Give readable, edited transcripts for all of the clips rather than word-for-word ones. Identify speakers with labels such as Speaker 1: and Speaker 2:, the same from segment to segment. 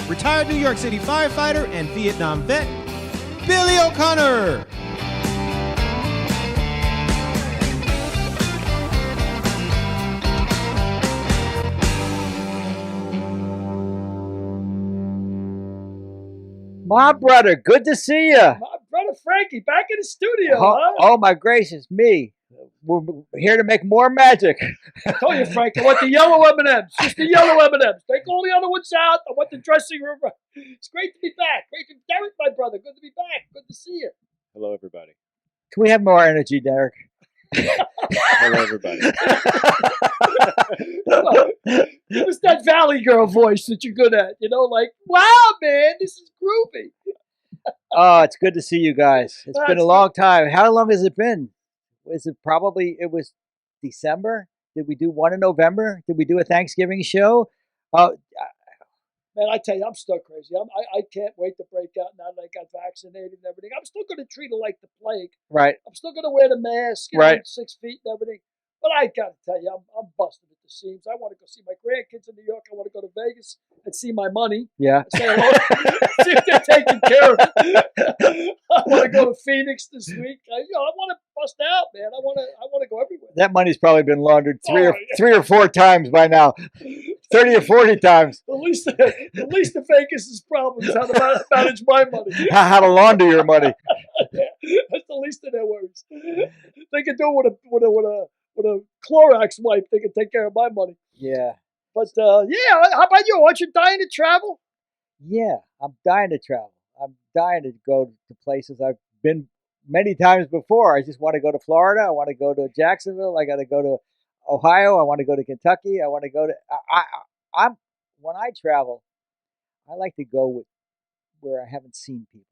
Speaker 1: retired New York City firefighter and Vietnam vet, Billy O'Connor.
Speaker 2: My brother, good to see you.
Speaker 3: My brother Frankie, back in the studio, huh?
Speaker 2: Oh, my gracious me. We're here to make more magic.
Speaker 3: I told you, Frank, I want the yellow M&Ms. Just the yellow M&Ms. Take all the other ones out. I want the dressing room. It's great to be back. Great to be Derek, my brother. Good to be back. Good to see you.
Speaker 4: Hello, everybody.
Speaker 2: Can we have more energy, Derek?
Speaker 4: Hello, everybody.
Speaker 3: Give us that Valley Girl voice that you're good at. You know, like, wow, man, this is groovy.
Speaker 2: Oh, it's good to see you guys. It's been a long time. How long has it been? It was December? Did we do one in November? Did we do a Thanksgiving show?
Speaker 3: Man, I tell you, I'm still crazy. I can't wait to break out now that I got vaccinated and everything. I'm still going to treat it like the plague.
Speaker 2: Right.
Speaker 3: I'm still going to wear the mask,
Speaker 2: right.
Speaker 3: 6 feet and everything. But I got to tell you, I'm busted at the seams. I want to go see my grandkids in New York. I want to go to Vegas and see my money.
Speaker 2: Yeah.
Speaker 3: Say hello. See if they're taking care of it. I want to go to Phoenix this week. I want to bust out, man. I want to go everywhere.
Speaker 2: That money's probably been laundered three or four times by now. 30 or 40 times.
Speaker 3: The least of Vegas' problems how to manage my money.
Speaker 2: How to launder your money.
Speaker 3: That's the least of their worries. They can do it with a Clorox wipe. They can take care of my money.
Speaker 2: Yeah.
Speaker 3: But how about you? Aren't you dying to travel?
Speaker 2: Yeah, I'm dying to travel. I'm dying to go to places I've been many times before. I just want to go to Florida. I want to go to Jacksonville. I got to go to Ohio. I want to go to Kentucky. I want to go to. When I travel, I like to go where I haven't seen people,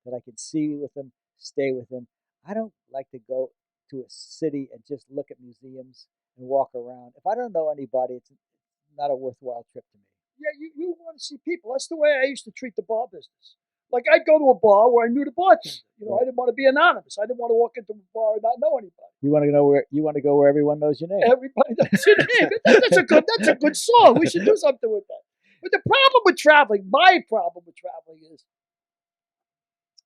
Speaker 2: that I can see with them, stay with them. I don't like to go to a city and just look at museums and walk around. If I don't know anybody, it's not a worthwhile trip to me.
Speaker 3: Yeah, you want to see people. That's the way I used to treat the bar business. Like, I'd go to a bar where I knew the bartender. I didn't want to be anonymous. I didn't want to walk into a bar and not know anybody.
Speaker 2: You want to go where everyone knows your name.
Speaker 3: Everybody knows your name. That's a good song. We should do something with that. But the problem with traveling, my problem with traveling is,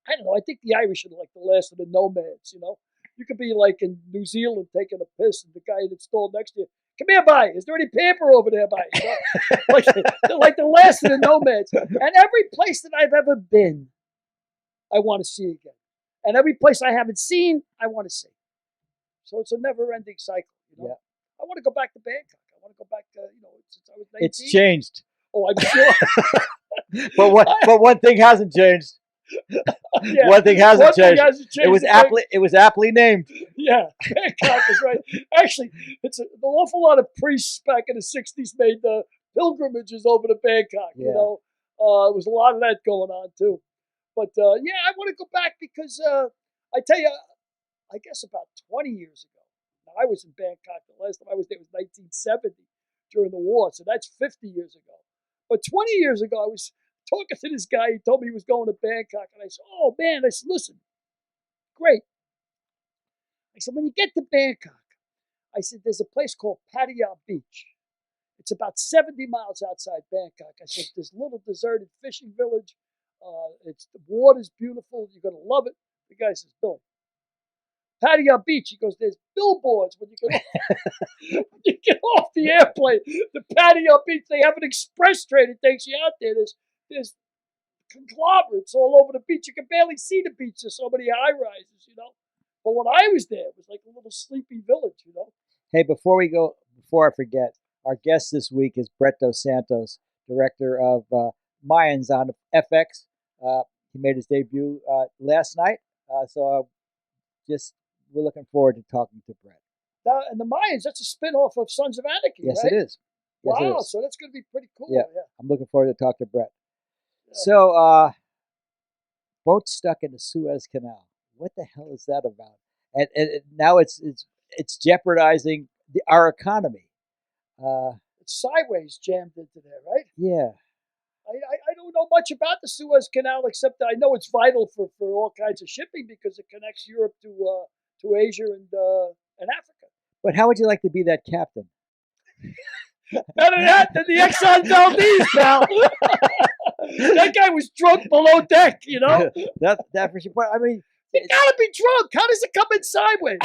Speaker 3: I don't know, I think the Irish are like the last of the nomads, You could be like in New Zealand taking a piss and the guy that's stalled next to you, come here, bye. Is there any paper over there, bye? They're like the last of the nomads. And every place that I've ever been, I want to see again. And every place I haven't seen, I want to see. So it's a never-ending cycle.
Speaker 2: Yeah.
Speaker 3: I want to go back to Bangkok. I want to go back to, since I was 19.
Speaker 2: It's changed.
Speaker 3: Oh, I'm sure.
Speaker 2: but one thing hasn't changed.
Speaker 3: Yeah.
Speaker 2: One thing hasn't changed. It was aptly named.
Speaker 3: Yeah, Bangkok is right. Actually, it's an awful lot of priests back in the 60s made the pilgrimages over to Bangkok.
Speaker 2: Yeah.
Speaker 3: There was a lot of that going on too. But I want to go back because I tell you, I guess about 20 years ago. Now, I was in Bangkok. The last time I was there was 1970 during the war, so that's 50 years ago. But 20 years ago, I was talking to this guy. He told me he was going to Bangkok. And I said, oh, man. I said, listen, great. I said, when you get to Bangkok, I said, there's a place called Pattaya Beach. It's about 70 miles outside Bangkok. I said, this little deserted fishing village. The water's beautiful. You're going to love it. The guy says, Billy, Pattaya Beach. He goes, there's billboards when you get off the airplane. The Pattaya Beach, they have an express train that takes you out there. There's conglomerates all over the beach. You can barely see the beach. There's so many high rises, But when I was there, it was like a little sleepy village,
Speaker 2: Hey, before I forget, our guest this week is Santos, director of Mayans on FX. He made his debut last night. We're looking forward to talking to Brett.
Speaker 3: And the Mayans, that's a spin-off of Sons of Anarchy,
Speaker 2: yes,
Speaker 3: right?
Speaker 2: It is. Yes,
Speaker 3: wow,
Speaker 2: it is.
Speaker 3: So that's going to be pretty cool.
Speaker 2: Yeah. I'm looking forward to talk to Brett. Yeah. So, boat stuck in the Suez Canal. What the hell is that about? And now it's jeopardizing our economy.
Speaker 3: It's sideways jammed into there, right?
Speaker 2: Yeah.
Speaker 3: I don't know much about the Suez Canal except that I know it's vital for all kinds of shipping because it connects Europe to Asia and Africa.
Speaker 2: But how would you like to be that captain?
Speaker 3: Better that than the Exxon Valdez, pal. That guy was drunk below deck, you know?
Speaker 2: that for sure. But I mean,
Speaker 3: You gotta be drunk. How does it come in sideways?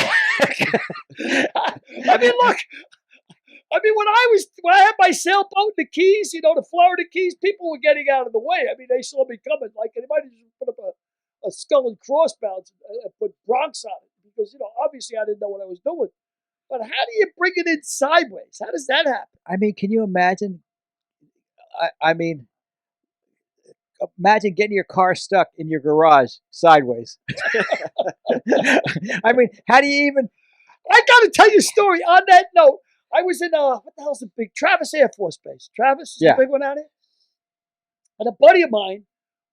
Speaker 3: I mean, look. I mean, when I had my sailboat in the Keys, the Florida Keys, people were getting out of the way. I mean, they saw me coming. Like, they might have just put up a skull and crossbones and put Bronx on it because, obviously I didn't know what I was doing. But how do you bring it in sideways? How does that happen?
Speaker 2: I mean, can you imagine? I mean, imagine getting your car stuck in your garage sideways. I mean, how do you even?
Speaker 3: I got to tell you a story. On that note, I was in what the hell's the big Travis Air Force Base? Travis is the big one out here. And a buddy of mine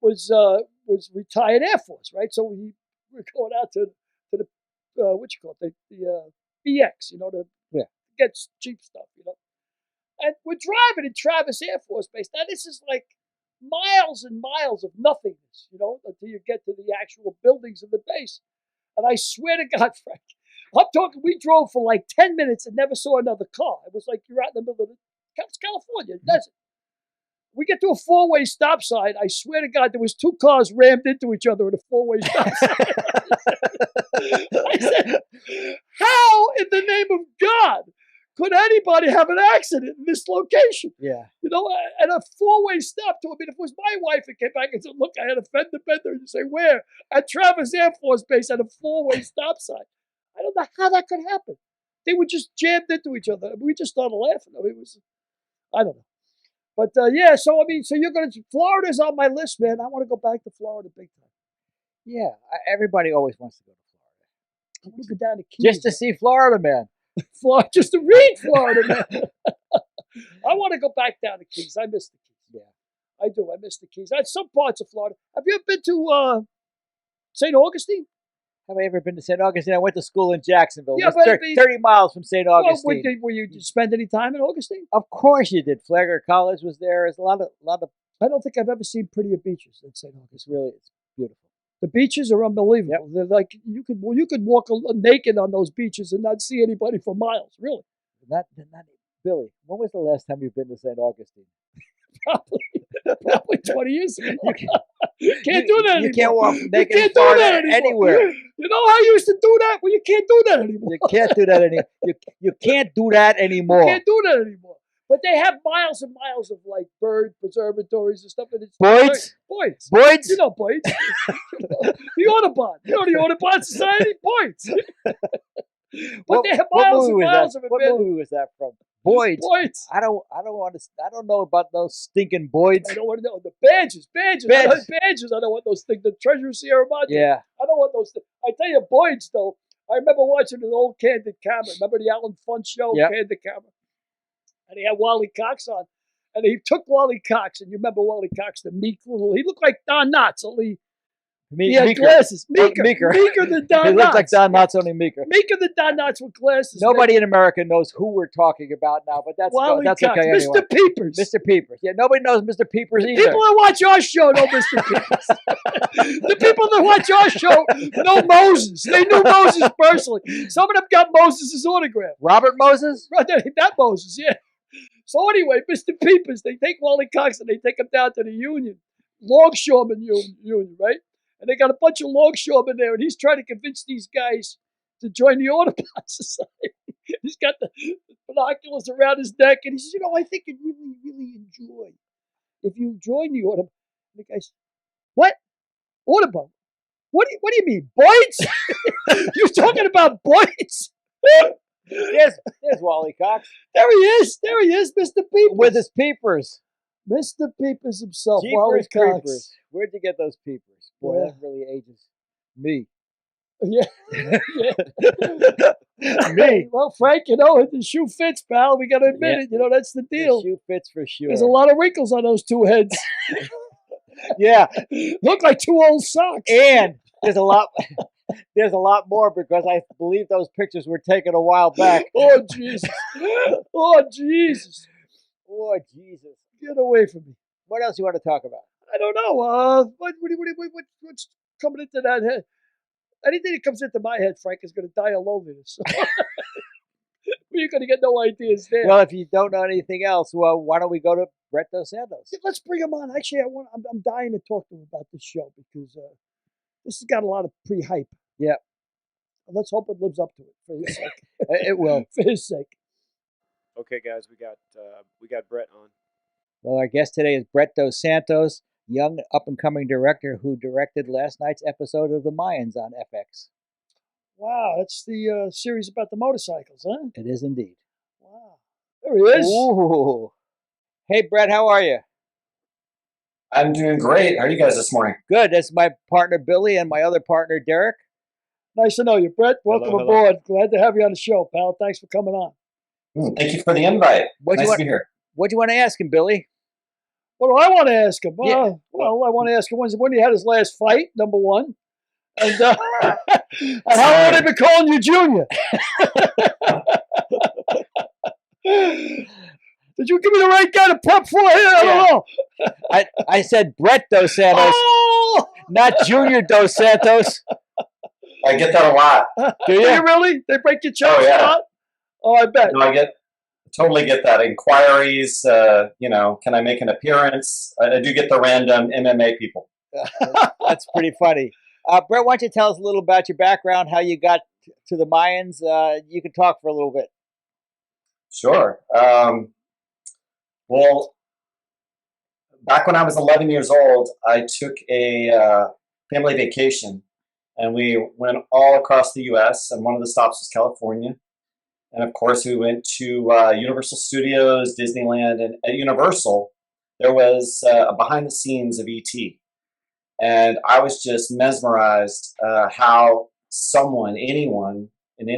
Speaker 3: was retired Air Force, right? So we were going out to the what you call it, the BX, to get cheap stuff, And we're driving in Travis Air Force Base. Now this is like miles and miles of nothingness, until you get to the actual buildings of the base. And I swear to God, Frank, I'm talking, we drove for like 10 minutes and never saw another car. It was like you're out in the middle of it's California, desert. We get to a four-way stop sign. I swear to God, there was two cars rammed into each other at a four-way stop sign. I said, how in the name of God could anybody have an accident in this location?
Speaker 2: Yeah.
Speaker 3: And a four-way stop to, I mean, if it was my wife that came back and said, look, I had a fender bender, and you say, where? At Travis Air Force Base at a four-way stop sign. I don't know how that could happen. They were just jammed into each other. We just started laughing. I mean, I don't know. But so you're going to, Florida's on my list, man. I want to go back to Florida big time.
Speaker 2: Yeah, everybody always wants to go to Florida.
Speaker 3: I want to go down to Keys.
Speaker 2: Just to see Florida, man.
Speaker 3: Just to read Florida, man. I want to go back down to Keys. I miss the Keys.
Speaker 2: Yeah.
Speaker 3: I do. I miss the Keys. Some parts of Florida. Have you ever been to St. Augustine?
Speaker 2: Have I ever been to St. Augustine? I went to school in Jacksonville.
Speaker 3: Yeah,
Speaker 2: but 30 miles from St. Augustine.
Speaker 3: Were you spend any time in Augustine?
Speaker 2: Of course you did. Flagler College was there. There's a lot of.
Speaker 3: I don't think I've ever seen prettier beaches than St. Augustine.
Speaker 2: It's beautiful.
Speaker 3: The beaches are unbelievable. Yep. They're like you could walk naked on those beaches and not see anybody for miles. Really.
Speaker 2: Not Billy. When was the last time you've been to St. Augustine?
Speaker 3: Probably 20 years ago. You can't do that anymore.
Speaker 2: You can't walk naked
Speaker 3: in Florida
Speaker 2: anywhere.
Speaker 3: You know how you used to do that? Well, you can't do that anymore.
Speaker 2: You can't do that anymore. You can't do that anymore.
Speaker 3: You can't do that anymore. But they have miles and miles of like bird preservatories and stuff. And it's
Speaker 2: Boyd's?
Speaker 3: You know Boyd's. The Audubon. You know the Audubon Society? Boyd's. But they have miles and miles of it.
Speaker 2: What movie was that from? Boyd's. I don't know about those stinking Boyd's.
Speaker 3: I don't want to know the badges. I don't want those things. The Treasure Sierra Madre.
Speaker 2: Yeah.
Speaker 3: I don't want those things. I tell you, Boyd's though. I remember watching an old Candid Camera. Remember the Alan Funt show, Candid Camera? And he had Wally Cox on, and he took Wally Cox. And you remember Wally Cox, the meek little. He looked like Don Knotts, only. He had glasses. Meeker than Don Knotts.
Speaker 2: He looked like Don Knotts, only meeker.
Speaker 3: Meeker than Don Knotts with glasses.
Speaker 2: Nobody in America knows who we're talking about now, but that's okay anyway.
Speaker 3: Mr. Peepers.
Speaker 2: Mr. Peepers. Yeah, nobody knows Mr. Peepers either.
Speaker 3: People that watch our show know Mr. Peepers. The people that watch our show know Moses. They knew Moses personally. Some of them got Moses' autograph.
Speaker 2: Robert Moses?
Speaker 3: Right, that Moses, yeah. So anyway, Mr. Peepers, they take Wally Cox and they take him down to the Union. Longshoreman Union, right? And they got a bunch of longshoremen there, and he's trying to convince these guys to join the Audubon Society. He's got the binoculars around his neck, and he says, I think you'd really, really enjoy if you join the Audubon. And the guy says, what? Audubon? What do you mean, Boyd's? You're talking about Boyd's?
Speaker 2: There's Wally Cox.
Speaker 3: There he is, Mr. Peepers.
Speaker 2: With his peepers.
Speaker 3: Mr. Peepers himself,
Speaker 2: Jeepers
Speaker 3: Wally Cox.
Speaker 2: Creepers. Where'd you get those peepers? Boy, that really ages me.
Speaker 3: Yeah.
Speaker 2: Me.
Speaker 3: Well, Frank, the shoe fits, pal. We got to admit it. That's the deal.
Speaker 2: The shoe fits for sure.
Speaker 3: There's a lot of wrinkles on those two heads.
Speaker 2: Yeah.
Speaker 3: Look like two old socks.
Speaker 2: And there's a lot more because I believe those pictures were taken a while back.
Speaker 3: Oh, Jesus. Oh, Jesus.
Speaker 2: Oh, Jesus.
Speaker 3: Get away from me.
Speaker 2: What else you want to talk about?
Speaker 3: I don't know. What's coming into that head? Anything that comes into my head, Frank, is going to die of loneliness. You're going to get no ideas there.
Speaker 2: Well, if you don't know anything else, well, why don't we go to Brett Dos Santos.
Speaker 3: Let's bring him on. Actually, I'm dying to talk to him about this show because this has got a lot of pre-hype.
Speaker 2: Yeah.
Speaker 3: Let's hope it lives up to it for his sake.
Speaker 2: It will.
Speaker 3: For his sake.
Speaker 4: Okay, guys, we got Brett on.
Speaker 2: Well, our guest today is Brett Dos Santos, young up-and-coming director who directed last night's episode of The Mayans on FX.
Speaker 3: Wow, that's the series about the motorcycles, huh?
Speaker 2: It is indeed.
Speaker 3: Wow. There he is.
Speaker 2: Ooh. Hey, Brett, how are you?
Speaker 5: I'm doing great. How are you guys this morning?
Speaker 2: Good. That's my partner, Billy, and my other partner, Derek.
Speaker 3: Nice to know you, Brett. Welcome
Speaker 4: Hello.
Speaker 3: aboard. Glad to have you on the show, pal. Thanks for coming on.
Speaker 5: Thank you for the invite.
Speaker 2: What'd
Speaker 5: Nice
Speaker 2: you
Speaker 5: to be here.
Speaker 2: What do you want to ask him, Billy?
Speaker 3: What do I want to ask him?
Speaker 2: Yeah.
Speaker 3: Well, I want to ask him when he had his last fight, number one. And, and how long have they been calling you Junior? Did you give me the right guy to prep for here? I don't know.
Speaker 2: I said Brett Dos Santos,
Speaker 3: Oh!
Speaker 2: not Junior Dos Santos.
Speaker 5: I get that a lot.
Speaker 2: Do
Speaker 3: Do
Speaker 2: you?
Speaker 3: you really? They break your chops
Speaker 5: yeah.
Speaker 3: a lot? Oh, I bet.
Speaker 5: No, totally get that. Inquiries, can I make an appearance? I do get the random MMA people.
Speaker 2: That's pretty funny. Brett, why don't you tell us a little about your background, how you got to the Mayans? You can talk for a little bit.
Speaker 5: Sure. Well, back when I was 11 years old, I took a family vacation, and we went all across the U.S., and one of the stops was California. And of course, we went to Universal Studios, Disneyland, and at Universal, there was a behind the scenes of E.T. And I was just mesmerized how anyone, and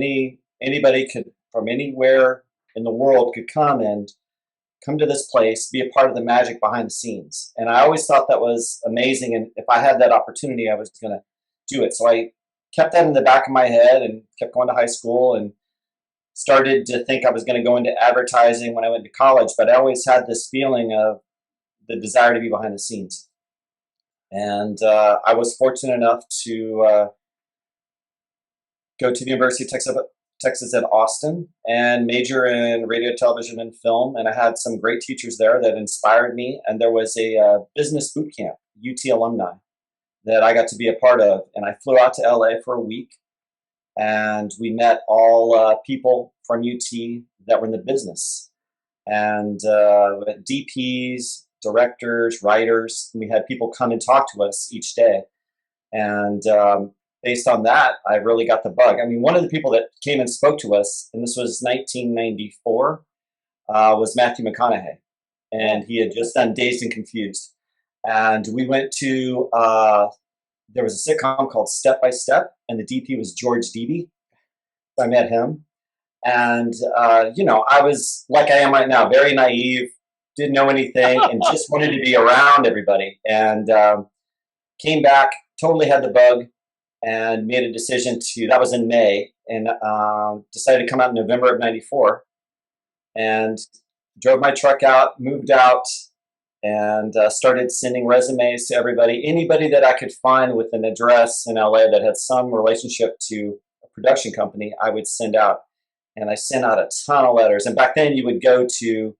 Speaker 5: anybody could from anywhere in the world could come to this place, be a part of the magic behind the scenes. And I always thought that was amazing. And if I had that opportunity, I was going to do it. So I kept that in the back of my head and kept going to high school and started to think I was going to go into advertising when I went to college. But I always had this feeling of the desire to be behind the scenes. And I was fortunate enough to go to the University of Texas at Austin and major in radio, television, and film. And I had some great teachers there that inspired me. And there was a business boot camp, UT alumni, that I got to be a part of. And I flew out to LA for a week. And we met all people from UT that were in the business. And DPs, directors, writers. And we had people come and talk to us each day. And based on that, I really got the bug. I mean, one of the people that came and spoke to us, and this was 1994, was Matthew McConaughey. And he had just done Dazed and Confused. And we went to, there was a sitcom called Step by Step, and the DP was George Debe. So I met him. And, I was like I am right now, very naive, didn't know anything, and just wanted to be around everybody. And came back, totally had the bug, and made a decision that was in May, and decided to come out in November of 94, and drove my truck out, moved out, and started sending resumes to anybody that I could find with an address in LA that had some relationship to a production company, I would send out. And I sent out a ton of letters. And back then you would go to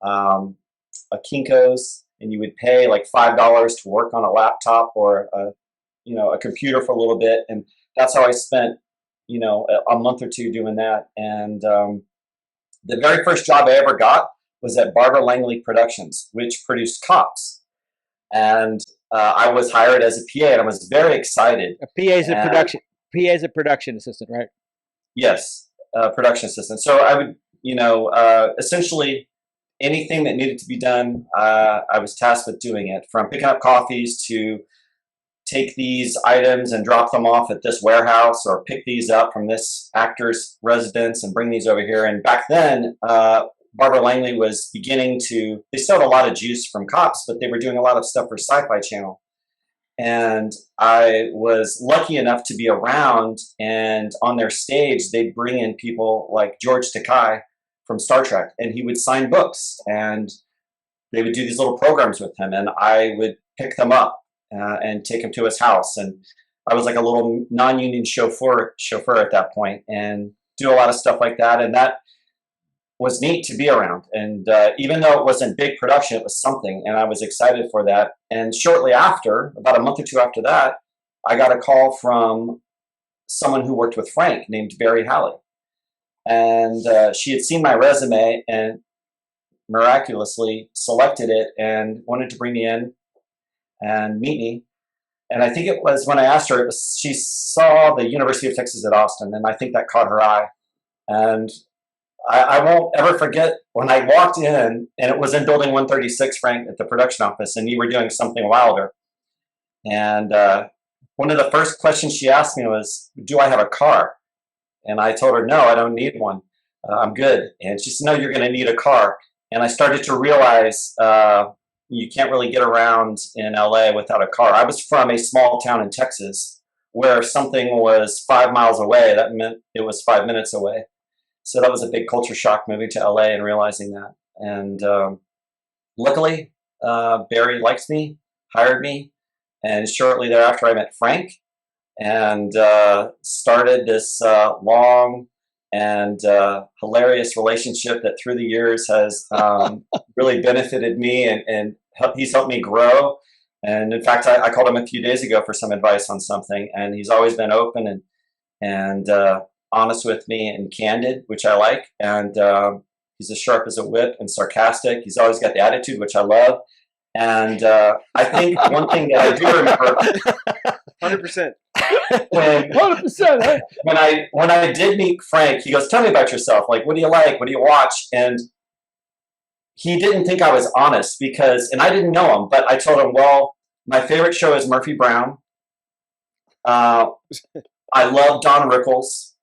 Speaker 5: a Kinko's and you would pay like $5 to work on a laptop or a computer for a little bit. And that's how I spent, a month or two doing that. And the very first job I ever got was at Barbara Langley Productions, which produced Cops. And I was hired as a PA, and I was very excited.
Speaker 2: A PA is a production assistant, right?
Speaker 5: Yes, production assistant. So I would, essentially anything that needed to be done, I was tasked with doing it, from picking up coffees to take these items and drop them off at this warehouse, or pick these up from this actor's residence and bring these over here. And back then, Barbara Langley was they sold a lot of juice from Cops, but they were doing a lot of stuff for Sci-Fi Channel. And I was lucky enough to be around, and on their stage, they'd bring in people like George Takei from Star Trek, and he would sign books, and they would do these little programs with him, and I would pick them up and take him to his house. And I was like a little non-union chauffeur at that point, and do a lot of stuff like that. And that was neat to be around. And even though it wasn't big production, it was something, and I was excited for that. And shortly after, about a month or two after that, I got a call from someone who worked with Frank named Barry Halley. And she had seen my resume and miraculously selected it and wanted to bring me in and meet me. And I think it was when I asked her, she saw the University of Texas at Austin, and I think that caught her eye. And I won't ever forget when I walked in, and it was in Building 136, Frank, at the production office, and you were doing something wilder. And one of the first questions she asked me was, do I have a car? And I told her, no, I don't need one. I'm good. And she said, no, you're going to need a car. And I started to realize you can't really get around in LA without a car. I was from a small town in Texas where if something was 5 miles away, that meant it was 5 minutes away. So that was a big culture shock moving to LA and realizing that. And luckily, Barry liked me, hired me. And shortly thereafter, I met Frank and started this long and hilarious relationship that through the years has really benefited me and he's helped me grow. And in fact, I called him a few days ago for some advice on something, and he's always been open and honest with me and candid, which I like. And he's as sharp as a whip and sarcastic. He's always got the attitude, which I love. And I think one thing that I do remember,
Speaker 4: 100%.
Speaker 3: 100%. Huh?
Speaker 5: When I did meet Frank, he goes, "Tell me about yourself. Like, what do you like? What do you watch?" And he didn't think I was honest and I didn't know him, but I told him, well, my favorite show is Murphy Brown. I love Don Rickles.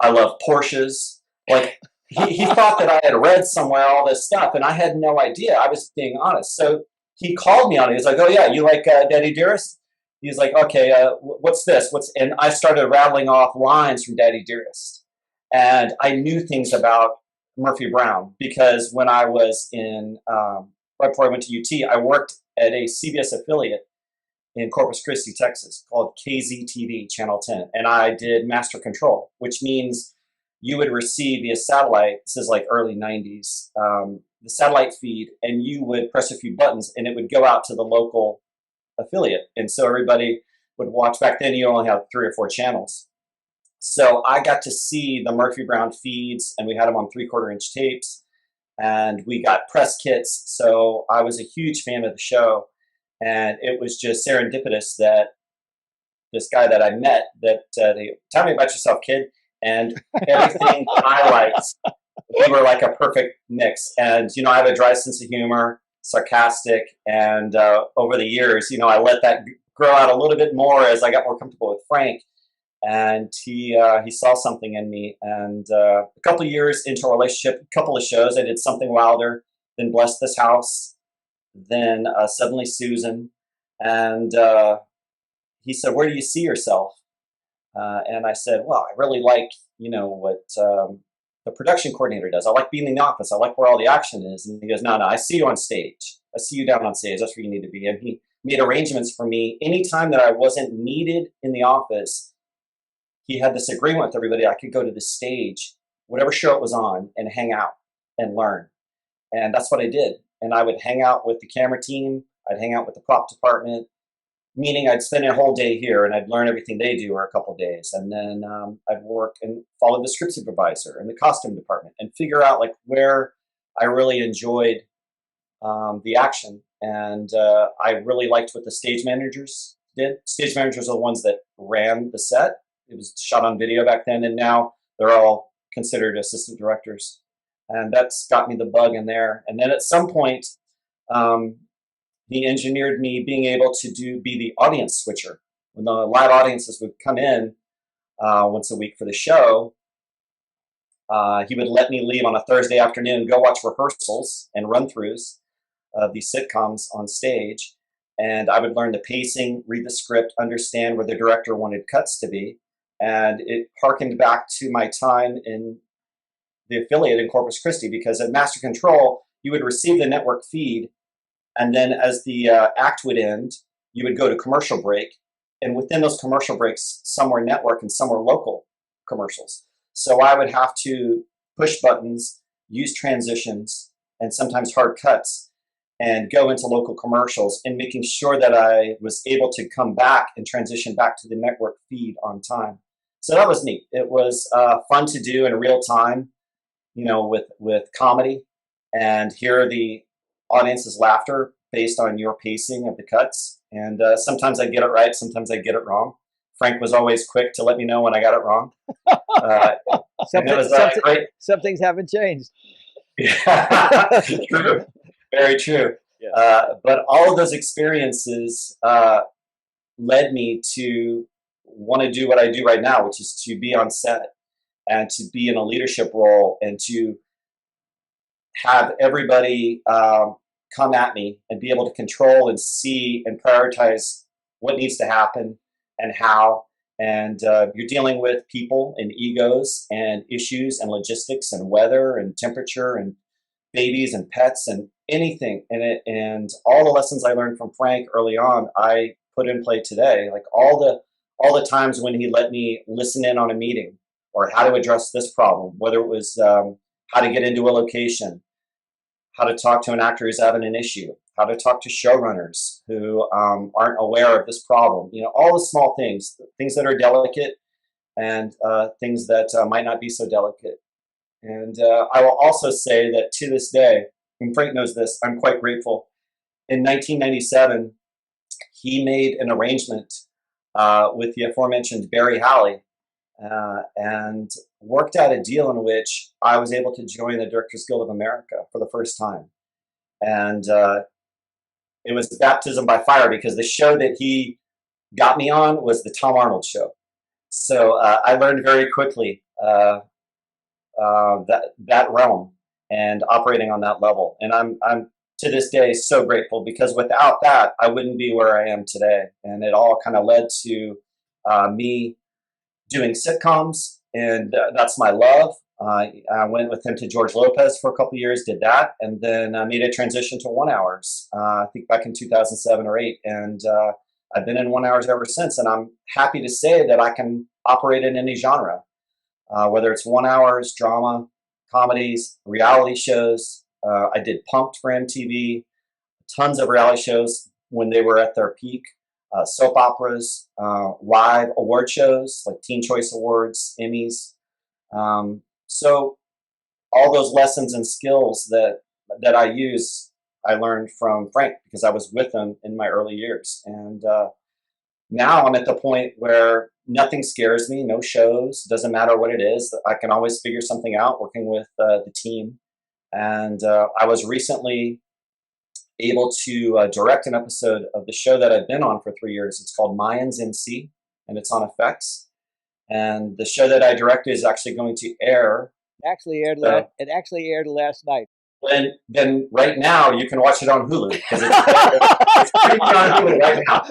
Speaker 5: I love Porsches. Like, he thought that I had read somewhere all this stuff, and I had no idea. I was being honest. So he called me on it. He's like, "Oh yeah, you like Daddy Dearest?" He's like, "Okay, what's this? And I started rattling off lines from Daddy Dearest, and I knew things about Murphy Brown because when I was right before I went to UT, I worked at a CBS affiliate in Corpus Christi, Texas, called KZTV Channel 10, and I did master control, which means you would receive via satellite. This is like early 90s. The satellite feed, and you would press a few buttons and it would go out to the local affiliate. And so everybody would watch. Back then you only had 3 or 4 channels. So I got to see the Murphy Brown feeds, and we had them on 3/4 inch tapes, and we got press kits. So I was a huge fan of the show, and it was just serendipitous that this guy that I met, tell me about yourself, kid, and everything that I liked, we were like a perfect mix. And, I have a dry sense of humor, sarcastic, and over the years, I let that grow out a little bit more as I got more comfortable with Frank. And he saw something in me. And a couple of years into our relationship, a couple of shows, I did Something Wilder, then Bless This House, then Suddenly Susan. And he said, "Where do you see yourself?" And I said, "Well, I really like, what the production coordinator does. I like being in the office. I like where all the action is." And he goes, no, I see you on stage. I see you down on stage. That's where you need to be. And he made arrangements for me. Anytime that I wasn't needed in the office, he had this agreement with everybody. I could go to the stage, whatever show it was on, and hang out and learn. And that's what I did. And I would hang out with the camera team. I'd hang out with the prop department, meaning I'd spend a whole day here and I'd learn everything they do for a couple of days. And then I'd work and follow the script supervisor and the costume department and figure out like where I really enjoyed the action. And I really liked what the stage managers did. Stage managers are the ones that ran the set. It was shot on video back then, and now they're all considered assistant directors. And that's got me the bug in there. And then at some point, he engineered me being able to be the audience switcher. When the live audiences would come in once a week for the show, he would let me leave on a Thursday afternoon, go watch rehearsals and run-throughs of these sitcoms on stage. And I would learn the pacing, read the script, understand where the director wanted cuts to be. And it harkened back to my time in the affiliate in Corpus Christi, because at Master Control, you would receive the network feed, and then as the act would end, you would go to commercial break. And within those commercial breaks, some were network and some were local commercials. So I would have to push buttons use transitions and sometimes hard cuts and go into local commercials, and making sure that I was able to come back and transition back to the network feed on time. So that was neat. It was fun to do in real time, with comedy, and hear the audience's laughter based on your pacing of the cuts. And sometimes I get it right, sometimes I get it wrong. Frank was always quick to let me know when I got it wrong.
Speaker 2: Some things haven't changed.
Speaker 5: True, very true.
Speaker 4: Yes.
Speaker 5: But all of those experiences led me to want to do what I do right now, which is to be on set and to be in a leadership role and to have everybody come at me and be able to control and see and prioritize what needs to happen and how. And you're dealing with people and egos and issues and logistics and weather and temperature and babies and pets and anything in it. And all the lessons I learned from Frank early on, I put in play today. Like all the times when he let me listen in on a meeting, or how to address this problem, whether it was how to get into a location, how to talk to an actor who's having an issue, how to talk to showrunners who aren't aware of this problem. All the small things that are delicate, and things that might not be so delicate. And I will also say that to this day, and Frank knows this, I'm quite grateful. In 1997, he made an arrangement with the aforementioned Barry Halley, and worked out a deal in which I was able to join the Directors Guild of America for the first time. And it was baptism by fire, because the show that he got me on was the Tom Arnold show. So I learned very quickly that realm and operating on that level. And I'm to this day so grateful, because without that, I wouldn't be where I am today. And it all kind of led to me doing sitcoms, and that's my love. I went with him to George Lopez for a couple of years, did that, and then made a transition to 1 hours, I think back in 2007 or 8. And I've been in 1 hours ever since. And I'm happy to say that I can operate in any genre, whether it's 1 hours, drama, comedies, reality shows. I did Punk'd for MTV, tons of reality shows when they were at their peak. Soap operas, live award shows like Teen Choice Awards, Emmys. So all those lessons and skills that I use, I learned from Frank, because I was with him in my early years. And now I'm at the point where nothing scares me, no shows, doesn't matter what it is. I can always figure something out working with the team. And I was recently able to direct an episode of the show that I've been on for 3 years. It's called Mayans M.C, and it's on FX. And the show that I directed is actually going to air.
Speaker 2: It actually aired last night.
Speaker 5: Then right now you can watch it on Hulu, because it's streaming on Hulu right now.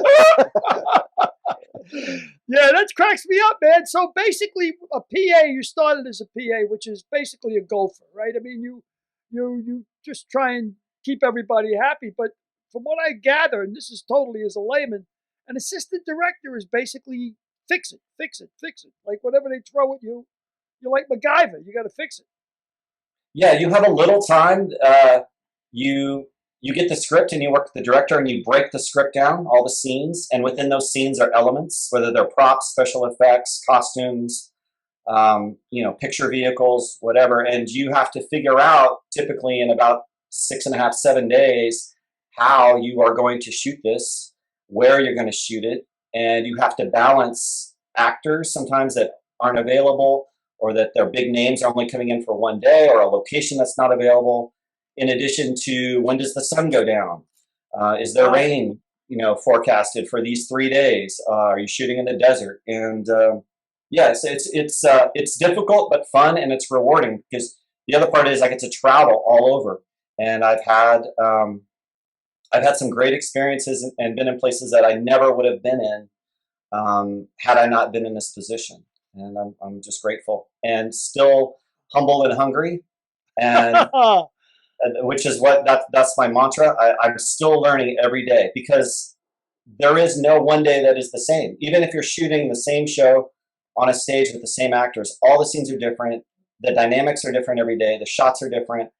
Speaker 3: Yeah, that cracks me up, man. So basically, a PA, you started as a PA, which is basically a gopher, right? I mean, you just try and keep everybody happy. But from what I gather, and this is totally as a layman, an assistant director is basically fix it. Like whatever they throw at you, you're like MacGyver. You got to fix it.
Speaker 5: Yeah, you have a little time. You get the script and you work with the director and you break the script down, all the scenes, and within those scenes are elements, whether they're props, special effects, costumes, picture vehicles, whatever. And you have to figure out, typically in about 6.5, 7 days, how you are going to shoot this, where you're going to shoot it. And you have to balance actors sometimes that aren't available, or that their big names are only coming in for 1 day, or a location that's not available. In addition to, when does the sun go down? Is there rain, forecasted for these 3 days? Are you shooting in the desert? And yes, it's difficult but fun, and it's rewarding, because the other part is I get to travel all over, and I've had some great experiences and been in places that I never would have been in had I not been in this position. And I'm just grateful, and still humble and hungry, and which is that's my mantra. I'm still learning every day, because there is no one day that is the same. Even if you're shooting the same show on a stage with the same actors, all the scenes are different. The dynamics are different every day. The shots are different.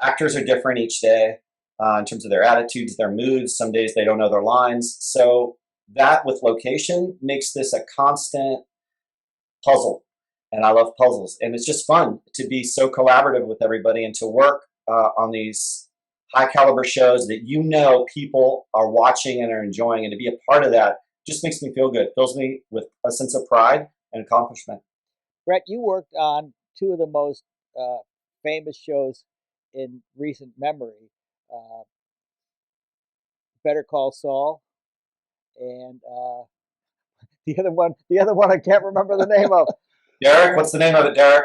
Speaker 5: Actors are different each day in terms of their attitudes, their moods. Some days they don't know their lines. So that with location makes this a constant puzzle. And I love puzzles. And it's just fun to be so collaborative with everybody and to work on these high caliber shows that people are watching and are enjoying. And to be a part of that just makes me feel good, fills me with a sense of pride and accomplishment.
Speaker 2: Brett, you worked on two of the most famous shows in recent memory, Better Call Saul, and the other one I can't remember the name of.
Speaker 5: Derek, what's the name of it, Derek?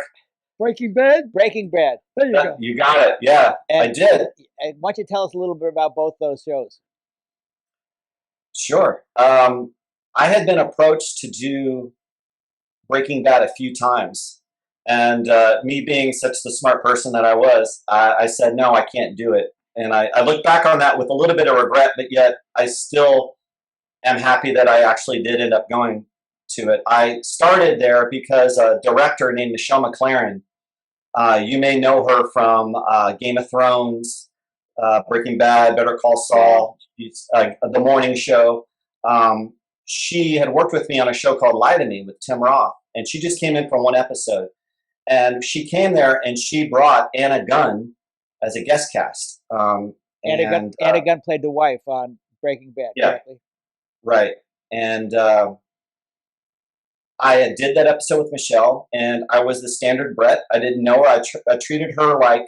Speaker 3: Breaking Bad?
Speaker 2: Breaking Bad.
Speaker 3: There you go.
Speaker 5: You got it. Yeah, I did.
Speaker 2: And why don't you tell us a little bit about both those shows?
Speaker 5: Sure. I had been approached to do Breaking Bad a few times. And me being such the smart person that I was, I said, no, I can't do it. And I look back on that with a little bit of regret, but yet I still am happy that I actually did end up going to it. I started there because a director named Michelle MacLaren, you may know her from Game of Thrones, Breaking Bad, Better Call Saul, The Morning Show. She had worked with me on a show called Lie to Me with Tim Roth, and she just came in for one episode. And she came there and she brought Anna Gunn as a guest cast.
Speaker 2: Anna Gunn played the wife on Breaking Bad,
Speaker 5: yeah,
Speaker 2: correctly?
Speaker 5: Right. And I did that episode with Michelle, and I was the standard Brett. I didn't know her. I treated her like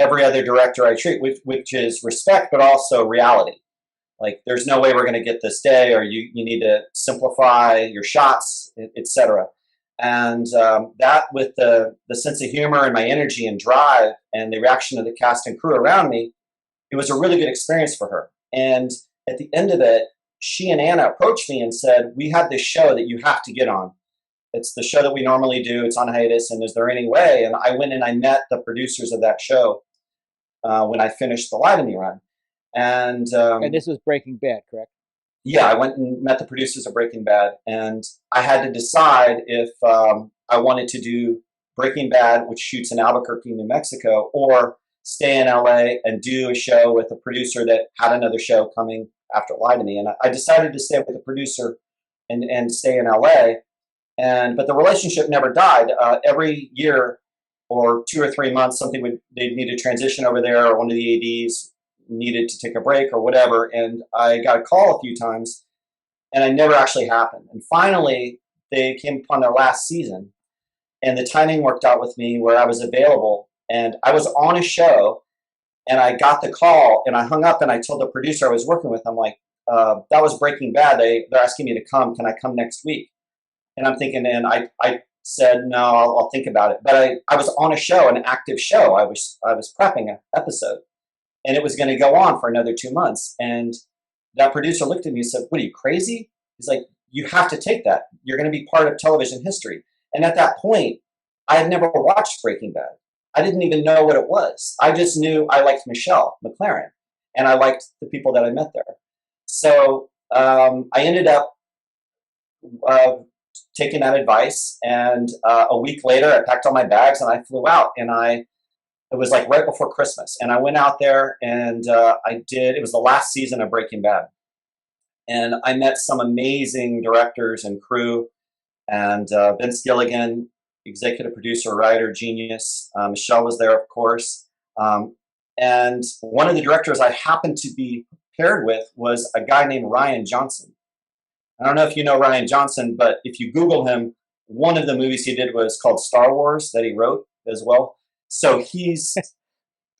Speaker 5: every other director I treat, which is respect, but also reality. Like, there's no way we're going to get this day, or you need to simplify your shots, etc. And that, with the sense of humor and my energy and drive and the reaction of the cast and crew around me, it was a really good experience for her. And at the end of it, she and Anna approached me and said, we have this show that you have to get on. It's the show that we normally do. It's on hiatus. And is there any way? And I went and I met the producers of that show when I finished the Lie to Me run. And
Speaker 2: this was Breaking Bad, correct?
Speaker 5: Yeah, I went and met the producers of Breaking Bad. And I had to decide if I wanted to do Breaking Bad, which shoots in Albuquerque, New Mexico, or stay in LA and do a show with a producer that had another show coming after Lie to Me. And I decided to stay with the producer and stay in LA. But the relationship never died. Every year or 2 or 3 months, they'd need to transition over there, or one of the ADs needed to take a break or whatever. And I got a call a few times, and it never actually happened. And finally, they came upon their last season, and the timing worked out with me where I was available. And I was on a show, and I got the call, and I hung up, and I told the producer I was working with, I'm like, that was Breaking Bad. They're asking me to come. Can I come next week? And I'm thinking, and I said, no, I'll think about it. But I was on a show, an active show. I was prepping an episode, and it was going to go on for another 2 months. And that producer looked at me and said, what, are you crazy? He's like, you have to take that. You're going to be part of television history. And at that point, I had never watched Breaking Bad. I didn't even know what it was. I just knew I liked Michelle MacLaren, and I liked the people that I met there. So I ended up taking that advice, and a week later, I packed all my bags and I flew out. And it was like right before Christmas, and I went out there and it was the last season of Breaking Bad, and I met some amazing directors and crew, and Vince Gilligan, executive producer, writer, genius. Michelle was there, of course. And one of the directors I happened to be paired with was a guy named Rian Johnson. I don't know if you know Rian Johnson, but if you Google him, one of the movies he did was called Star Wars that he wrote as well. So he's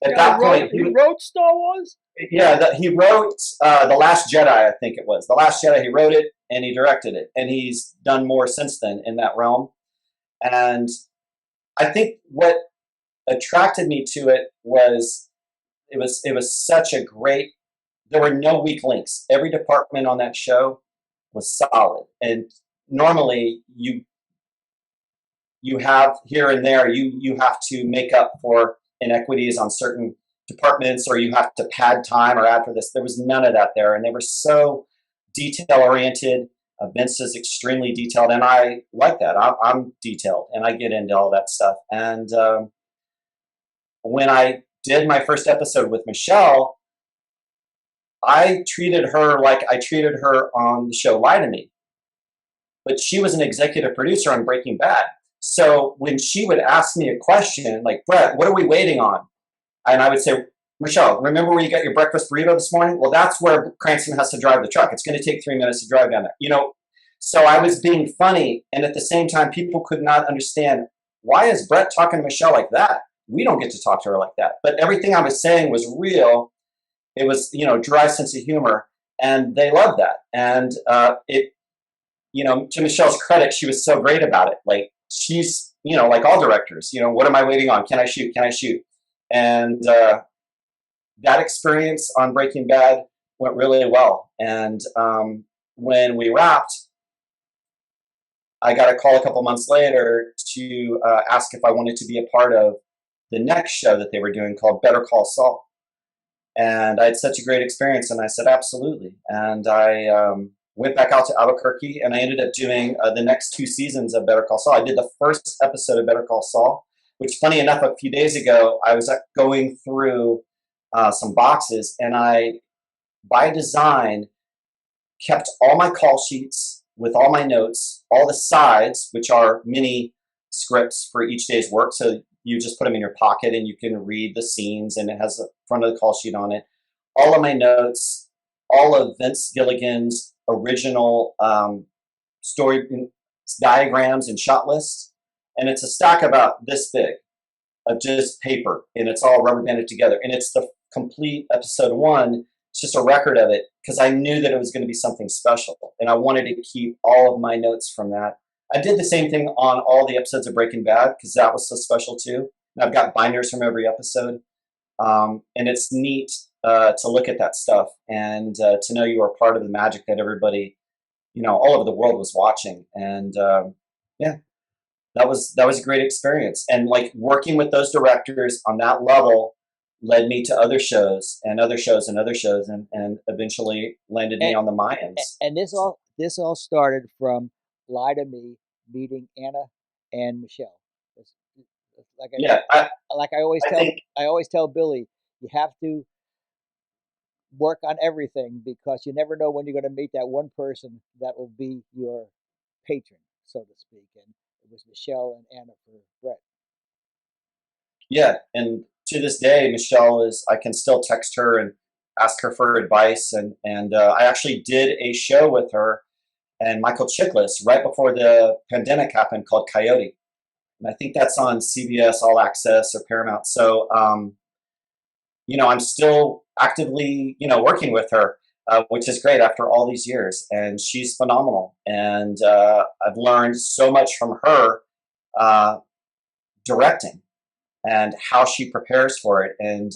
Speaker 5: at that point.
Speaker 3: He wrote Star Wars?
Speaker 5: Yeah, he wrote The Last Jedi, I think it was. The Last Jedi, he wrote it and he directed it. And he's done more since then in that realm. And I think what attracted me to it was such a great, there were no weak links. Every department on that show was solid. And normally you have here and there, you have to make up for inequities on certain departments, or you have to pad time or add for this. There was none of that there. And they were so detail oriented. Vince is extremely detailed, and I like that. I'm detailed, and I get into all that stuff. And when I did my first episode with Michelle, I treated her like I treated her on the show Lie to Me. But she was an executive producer on Breaking Bad. So when she would ask me a question like, Brett, what are we waiting on? And I would say, Michelle, remember where you got your breakfast burrito this morning? Well, that's where Cranston has to drive the truck. It's going to take 3 minutes to drive down there. You know, so I was being funny. And at the same time, people could not understand, why is Brett talking to Michelle like that? We don't get to talk to her like that. But everything I was saying was real. It was, you know, dry sense of humor. And they loved that. And you know, to Michelle's credit, she was so great about it. Like, she's, you know, like all directors, you know, what am I waiting on? Can I shoot? Can I shoot? And that experience on Breaking Bad went really well. And when we wrapped, I got a call a couple months later to ask if I wanted to be a part of the next show that they were doing called Better Call Saul. And I had such a great experience, and I said, absolutely. And I went back out to Albuquerque, and I ended up doing the next 2 seasons of Better Call Saul. I did the first episode of Better Call Saul, which, funny enough, a few days ago, I was going through some boxes, and I, by design, kept all my call sheets with all my notes, all the sides, which are mini scripts for each day's work. So you just put them in your pocket, and you can read the scenes, and it has the front of the call sheet on it. All of my notes, all of Vince Gilligan's original story diagrams and shot lists, and it's a stack about this big of just paper, and it's all rubber banded together, and it's the complete episode 1. It's just a record of it, because I knew that it was going to be something special, and I wanted to keep all of my notes from that. I did the same thing on all the episodes of Breaking Bad, because that was so special too. And I've got binders from every episode, and it's neat to look at that stuff and to know you are part of the magic that everybody, you know, all over the world was watching. And yeah, that was a great experience. And like working with those directors on that level led me to other shows and other shows and other shows, and eventually landed me on the Mayans.
Speaker 2: And this all started from Lie to Me meeting Anna and Michelle. Like I always tell Billy, you have to work on everything, because you never know when you're going to meet that one person that will be your patron, so to speak. And it was Michelle and Anna for Brett.
Speaker 5: Yeah, and to this day, Michelle I can still text her and ask her for advice. And I actually did a show with her and Michael Chiklis right before the pandemic happened called Coyote. And I think that's on CBS All Access or Paramount. So, you know, I'm still actively, you know, working with her, which is great after all these years. And she's phenomenal. And I've learned so much from her directing and how she prepares for it. And,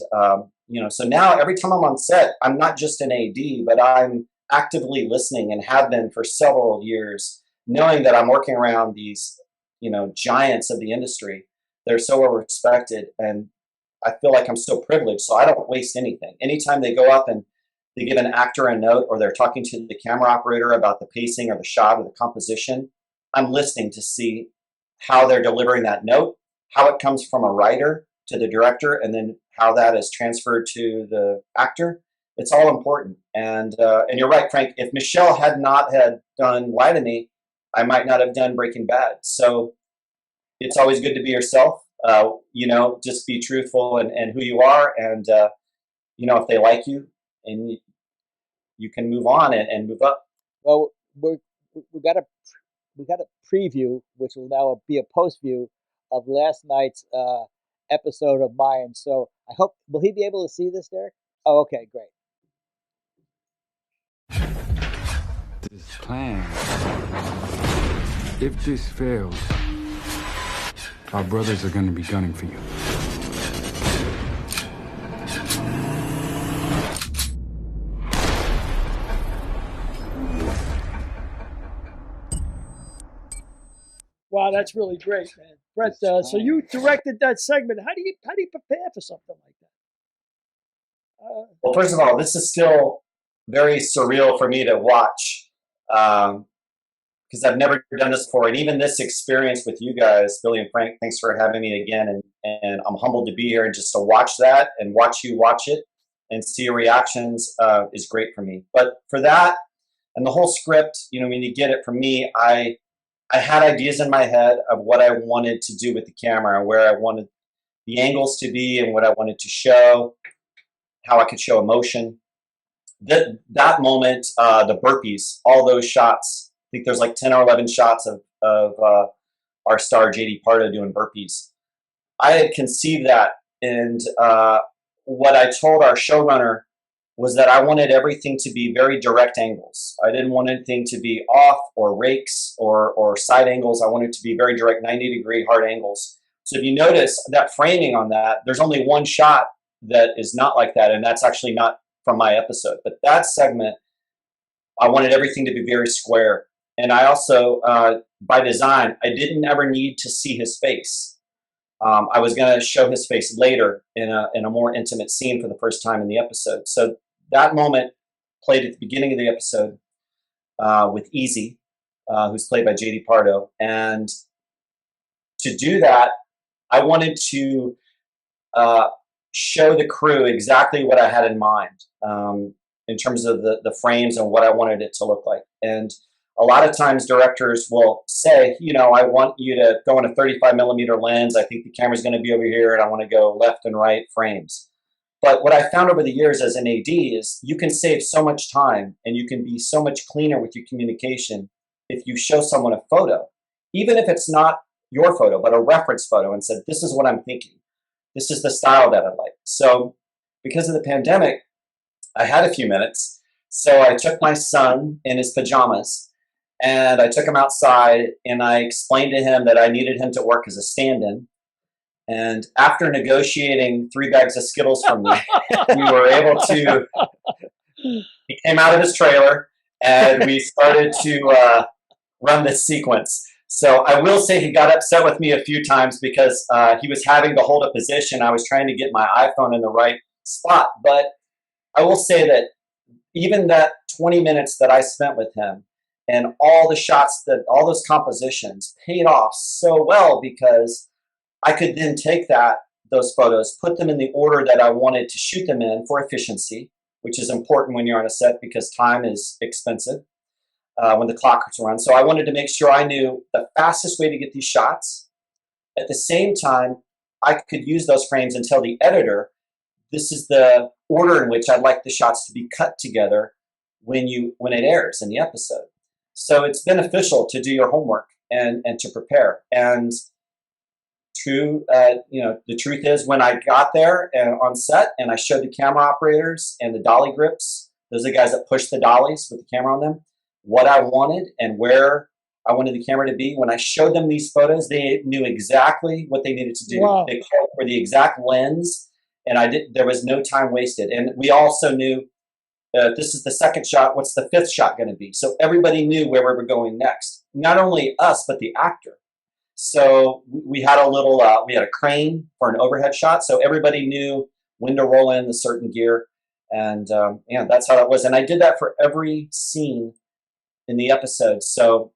Speaker 5: you know, so now every time I'm on set, I'm not just an AD, but I'm actively listening, and have been for several years, knowing that I'm working around these, you know, giants of the industry. They're so well respected, and I feel like I'm so privileged, so I don't waste anything. Anytime they go up and they give an actor a note, or they're talking to the camera operator about the pacing or the shot or the composition, I'm listening to see how they're delivering that note, how it comes from a writer to the director, and then how that is transferred to the actor. It's all important. And you're right, Frank, if Michelle had not had done Lie to Me, I might not have done Breaking Bad. So it's always good to be yourself. You know, just be truthful and who you are. And, you know, if they like you, and you can move on and move up.
Speaker 2: Well, we got a preview, which will now be a post view of last night's episode of Mayans. So I hope, will he be able to see this, Derek? Oh, okay, great.
Speaker 6: This plan, if this fails, our brothers are going to be gunning for you.
Speaker 3: Wow, that's really great, man. Brett, so you directed that segment. How do you prepare for something like that?
Speaker 5: Well, first of all, this is still very surreal for me to watch. because I've never done this before. And even this experience with you guys, Billy and Frank, thanks for having me again. And I'm humbled to be here, and just to watch that and watch you watch it and see your reactions is great for me. But for that and the whole script, when you get it from me, I had ideas in my head of what I wanted to do with the camera, where I wanted the angles to be and what I wanted to show, how I could show emotion. That moment, the burpees, all those shots, I think there's like 10 or 11 shots of our star JD Pardo doing burpees. I had conceived that, and what I told our showrunner was that I wanted everything to be very direct angles. I didn't want anything to be off or rakes or side angles. I wanted it to be very direct, 90-degree hard angles. So if you notice that framing on that, there's only one shot that is not like that, and that's actually not from my episode. But that segment, I wanted everything to be very square. And I also, by design, I didn't ever need to see his face. I was going to show his face later in a more intimate scene for the first time in the episode. So that moment played at the beginning of the episode with Easy, who's played by JD Pardo. And to do that, I wanted to show the crew exactly what I had in mind in terms of the frames and what I wanted it to look like. And a lot of times directors will say, I want you to go on a 35 millimeter lens. I think the camera's going to be over here, and I want to go left and right frames. But what I found over the years as an AD is you can save so much time, and you can be so much cleaner with your communication if you show someone a photo, even if it's not your photo, but a reference photo, and said, this is what I'm thinking. This is the style that I like. So because of the pandemic, I had a few minutes. So I took my son in his pajamas, and I took him outside, and I explained to him that I needed him to work as a stand-in. And after negotiating 3 bags of Skittles from me, we were able to, he came out of his trailer, and we started to run this sequence. So I will say he got upset with me a few times because he was having to hold a position. I was trying to get my iPhone in the right spot. But I will say that even that 20 minutes that I spent with him and all the shots, all those compositions paid off so well, because I could then take those photos, put them in the order that I wanted to shoot them in for efficiency, which is important when you're on a set because time is expensive. When the clock runs. So I wanted to make sure I knew the fastest way to get these shots. At the same time, I could use those frames and tell the editor, this is the order in which I'd like the shots to be cut together when it airs in the episode. So it's beneficial to do your homework and to prepare. And the truth is, when I got there and on set and I showed the camera operators and the dolly grips, those are the guys that push the dollies with the camera on them, what I wanted and where I wanted the camera to be. When I showed them these photos, they knew exactly what they needed to do.
Speaker 3: Wow.
Speaker 5: They called for the exact lens, and there was no time wasted. And we also knew this is the second shot. What's the 5th shot going to be? So everybody knew where we were going next. Not only us, but the actor. So we had we had a crane for an overhead shot. So everybody knew when to roll in the certain gear. And that's how it was. And I did that for every scene in the episode. So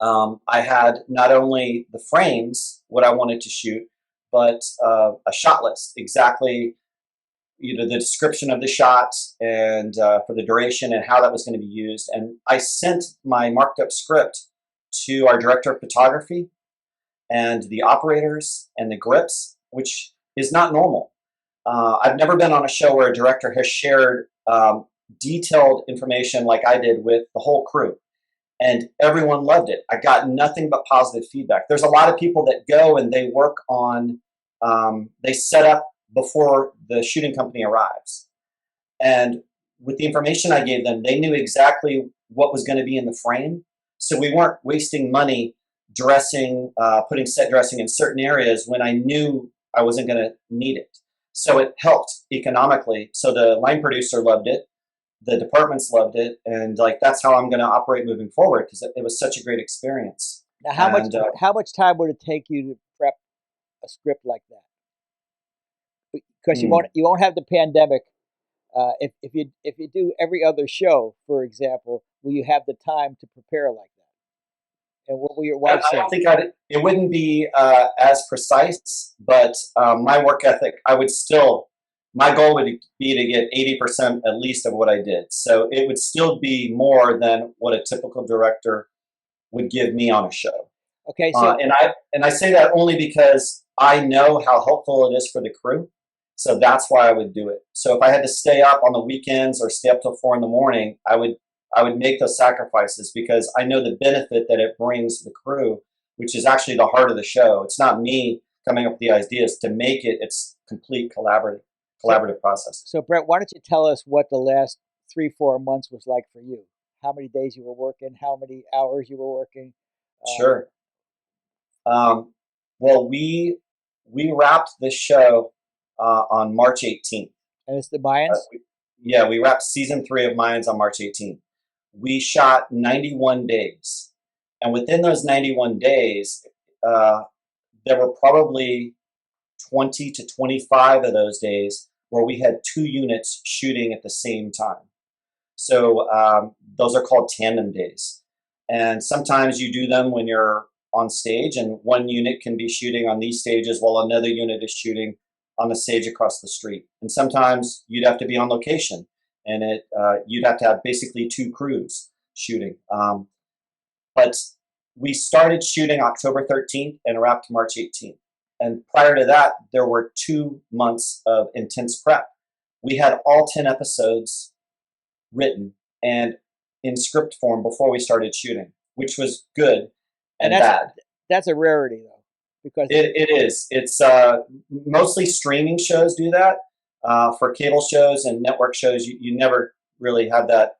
Speaker 5: I had not only the frames, what I wanted to shoot, but a shot list, exactly the description of the shot and for the duration and how that was going to be used. And I sent my marked up script to our director of photography and the operators and the grips, which is not normal. I've never been on a show where a director has shared detailed information like I did with the whole crew, and everyone loved it. I got nothing but positive feedback. There's a lot of people that go and they work on, they set up before the shooting company arrives. And with the information I gave them, they knew exactly what was going to be in the frame. So we weren't wasting money dressing, putting set dressing in certain areas when I knew I wasn't going to need it. So it helped economically. So the line producer loved it. The departments loved it, and that's how I'm going to operate moving forward, because it was such a great experience.
Speaker 2: Now, how much time would it take you to prep a script like that? Because you won't have the pandemic. If you do every other show, for example, will you have the time to prepare like that? And what will your
Speaker 5: I
Speaker 2: wife say?
Speaker 5: don't think it wouldn't be as precise, but my work ethic, my goal would be to get 80% at least of what I did. So it would still be more than what a typical director would give me on a show.
Speaker 2: Okay, so
Speaker 5: And I say that only because I know how helpful it is for the crew. So that's why I would do it. So if I had to stay up on the weekends or stay up till 4 a.m, I would make those sacrifices because I know the benefit that it brings to the crew, which is actually the heart of the show. It's not me coming up with the ideas to make it. It's complete collaborative process.
Speaker 2: So Brett, why don't you tell us what the last 3-4 months was like for you? How many days you were working? How many hours you were working?
Speaker 5: Sure. Well, we wrapped this show on March 18th.
Speaker 2: And it's the Mayans?
Speaker 5: We wrapped season 3 of Mayans on March 18th. We shot 91 days. And within those 91 days, there were probably 20 to 25 of those days where we had 2 units shooting at the same time. So those are called tandem days. And sometimes you do them when you're on stage and one unit can be shooting on these stages while another unit is shooting on the stage across the street. And sometimes you'd have to be on location and you'd have to have basically 2 crews shooting. But we started shooting October 13th and wrapped March 18th. And prior to that, there were 2 months of intense prep. We had all 10 episodes written and in script form before we started shooting, which was good and bad.
Speaker 2: That's a rarity, though, because
Speaker 5: it is. It's mostly streaming shows do that. For cable shows and network shows, you never really have that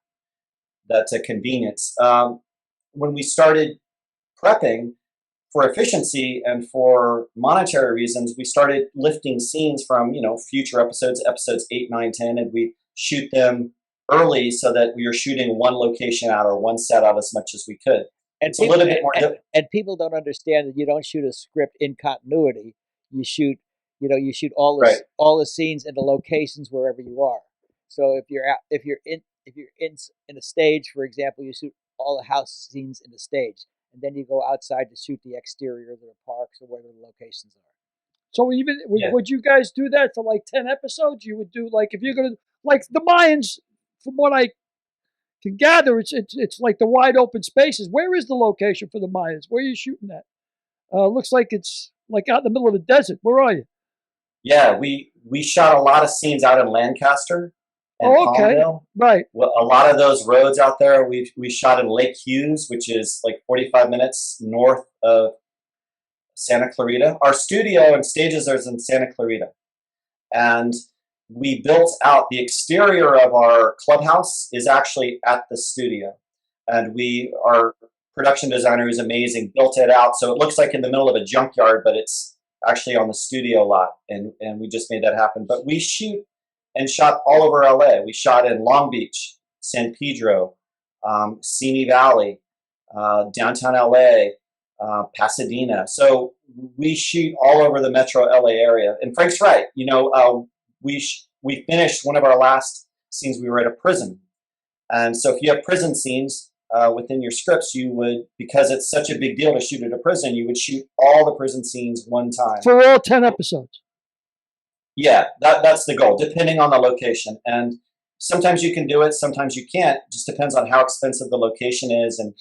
Speaker 5: convenience. When we started prepping for efficiency and for monetary reasons, we started lifting scenes from future episodes 8, 9, 10, and we shoot them early so that we were shooting one location out or one set out as much as we could.
Speaker 2: And
Speaker 5: it's a little bit more.
Speaker 2: And people don't understand that you don't shoot a script in continuity. You shoot, all the scenes and the locations wherever you are. So if you're in a stage, for example, you shoot all the house scenes in the stage, and then you go outside to shoot the exterior of the parks or wherever the locations are.
Speaker 3: So would you guys do that for like 10 episodes? You would do if you're gonna the Mayans, from what I can gather, it's like the wide open spaces. Where is the location for the Mayans? Where are you shooting at? Looks like it's like out in the middle of the desert. Where are you?
Speaker 5: Yeah, we shot a lot of scenes out in Lancaster and Palmdale.
Speaker 3: Right.
Speaker 5: Well, a lot of those roads out there, we shot in Lake Hughes, which is like 45 minutes north of Santa Clarita. Our studio and stages are in Santa Clarita. And we built out the exterior of our clubhouse is actually at the studio. And our production designer, who's amazing, built it out so it looks like in the middle of a junkyard, but it's actually on the studio lot. And we just made that happen. But we shoot and shot all over LA. We shot in Long Beach, San Pedro, Simi Valley, downtown LA, Pasadena. So we shoot all over the metro LA area. And Frank's right. We finished one of our last scenes. We were at a prison. And so if you have prison scenes within your scripts, you would, because it's such a big deal to shoot at a prison, you would shoot all the prison scenes one time.
Speaker 3: For all 10 episodes.
Speaker 5: Yeah, that's the goal, depending on the location. And sometimes you can do it, sometimes you can't. It just depends on how expensive the location is and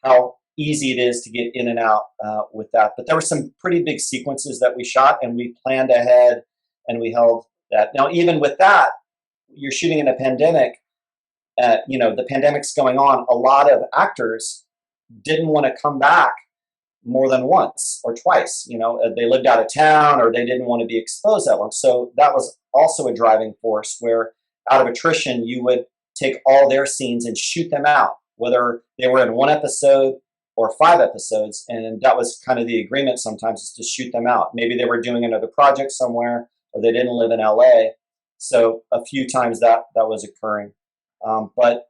Speaker 5: how easy it is to get in and out with that. But there were some pretty big sequences that we shot, and we planned ahead, and we held that. Now, even with that, you're shooting in a pandemic. The pandemic's going on. A lot of actors didn't want to come back more than once or twice. They lived out of town or they didn't want to be exposed that long. So that was also a driving force where out of attrition, you would take all their scenes and shoot them out, whether they were in 1 episode or 5 episodes. And that was kind of the agreement sometimes, is to shoot them out. Maybe they were doing another project somewhere or they didn't live in LA. So a few times that was occurring. But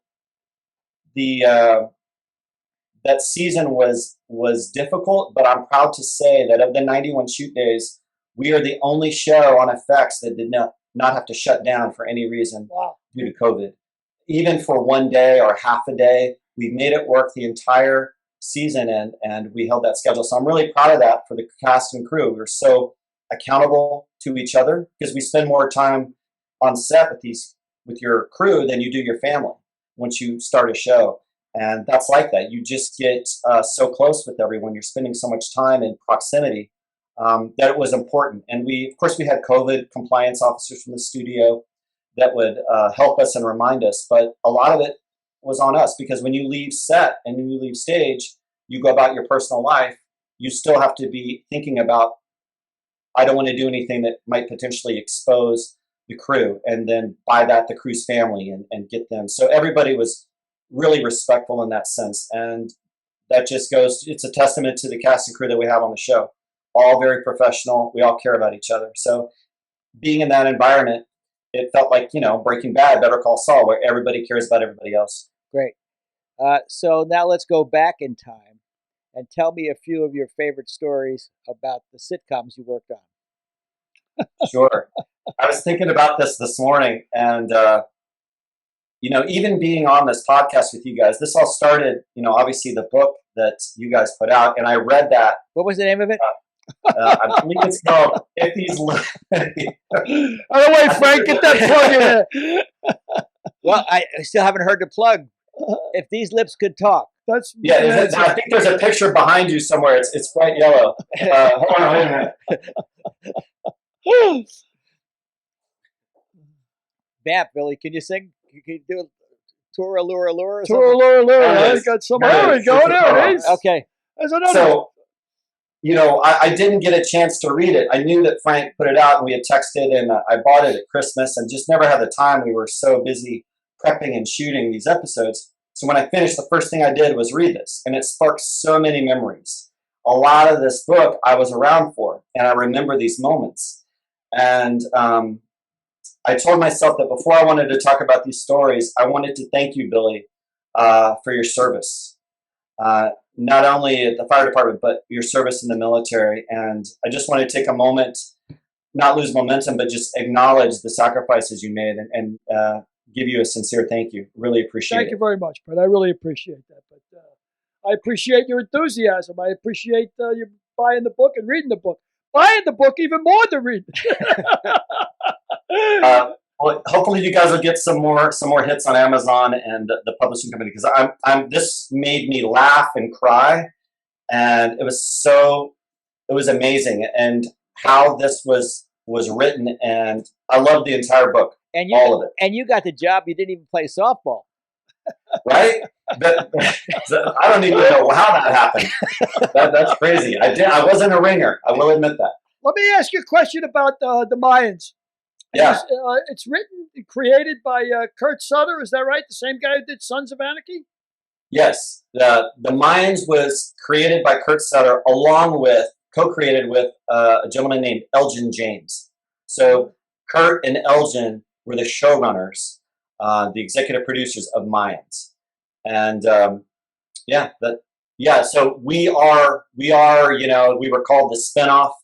Speaker 5: that season was difficult, but I'm proud to say that of the 91 shoot days, we are the only show on FX that did not have to shut down for any reason due to COVID. Even for one day or half a day, we made it work the entire season, and we held that schedule. So I'm really proud of that for the cast and crew. We were so accountable to each other because we spend more time on set with your crew than you do your family once you start a show. And that's like that. You just get so close with everyone. You're spending so much time in proximity that it was important. And of course, we had COVID compliance officers from the studio that would help us and remind us. But a lot of it was on us because when you leave set and when you leave stage, you go about your personal life. You still have to be thinking about, I don't want to do anything that might potentially expose the crew, and then by that, the crew's family and get them. So everybody was really respectful in that sense. And that just goes, it's a testament to the cast and crew that we have on the show. All very professional. We all care about each other. So being in that environment, it felt like, Breaking Bad, Better Call Saul, where everybody cares about everybody else.
Speaker 2: Great. So now let's go back in time and tell me a few of your favorite stories about the sitcoms you worked on.
Speaker 5: Sure. I was thinking about this morning, and even being on this podcast with you guys, this all started, obviously the book that you guys put out, and I read that.
Speaker 2: What was the name of it?
Speaker 5: I believe it's called If These
Speaker 3: By the way, Frank, get that plug in there.
Speaker 2: Well, I still haven't heard the plug. If These Lips Could Talk.
Speaker 3: That's
Speaker 5: I think there's a picture behind you somewhere. It's bright yellow. Hold on, wait a minute.
Speaker 2: Vamp, Billy, can you sing? Can you do a Tour Allure Allure or
Speaker 3: Tour
Speaker 2: something?
Speaker 3: Allure Allure.
Speaker 5: There it
Speaker 3: I
Speaker 5: is.
Speaker 3: got some.
Speaker 5: There
Speaker 3: There
Speaker 5: it
Speaker 3: we go.
Speaker 5: is.
Speaker 3: There it is.
Speaker 2: Okay.
Speaker 3: There's another.
Speaker 5: So, I didn't get a chance to read it. I knew that Frank put it out, and we had texted, and I bought it at Christmas, and just never had the time. We were so busy prepping and shooting these episodes. So when I finished, the first thing I did was read this, and it sparked so many memories. A lot of this book I was around for, and I remember these moments. And I told myself that before I wanted to talk about these stories, I wanted to thank you, Billy, for your service. Not only at the fire department, but your service in the military. And I just want to take a moment, not lose momentum, but just acknowledge the sacrifices you made and give you a sincere thank you. Really appreciate it.
Speaker 3: Thank you very much, Brett. I really appreciate that. But I appreciate your enthusiasm. I appreciate you buying the book and reading the book. Buying the book even more than reading.
Speaker 5: Well, hopefully you guys will get some more hits on Amazon and the publishing company, because this made me laugh and cry, and it was amazing, and how this was written, and I loved the entire book, all of it.
Speaker 2: And you got the job. You didn't even play softball,
Speaker 5: right? I don't even know how that happened. That's crazy. I wasn't a ringer. I will admit that.
Speaker 3: Let me ask you a question about the Mayans.
Speaker 5: Yeah.
Speaker 3: It's written and created by Kurt Sutter. Is that right? The same guy who did Sons of Anarchy?
Speaker 5: Yes. The Mayans was created by Kurt Sutter, co-created with a gentleman named Elgin James. So Kurt and Elgin were the showrunners, the executive producers of Mayans. And so we were called the spinoff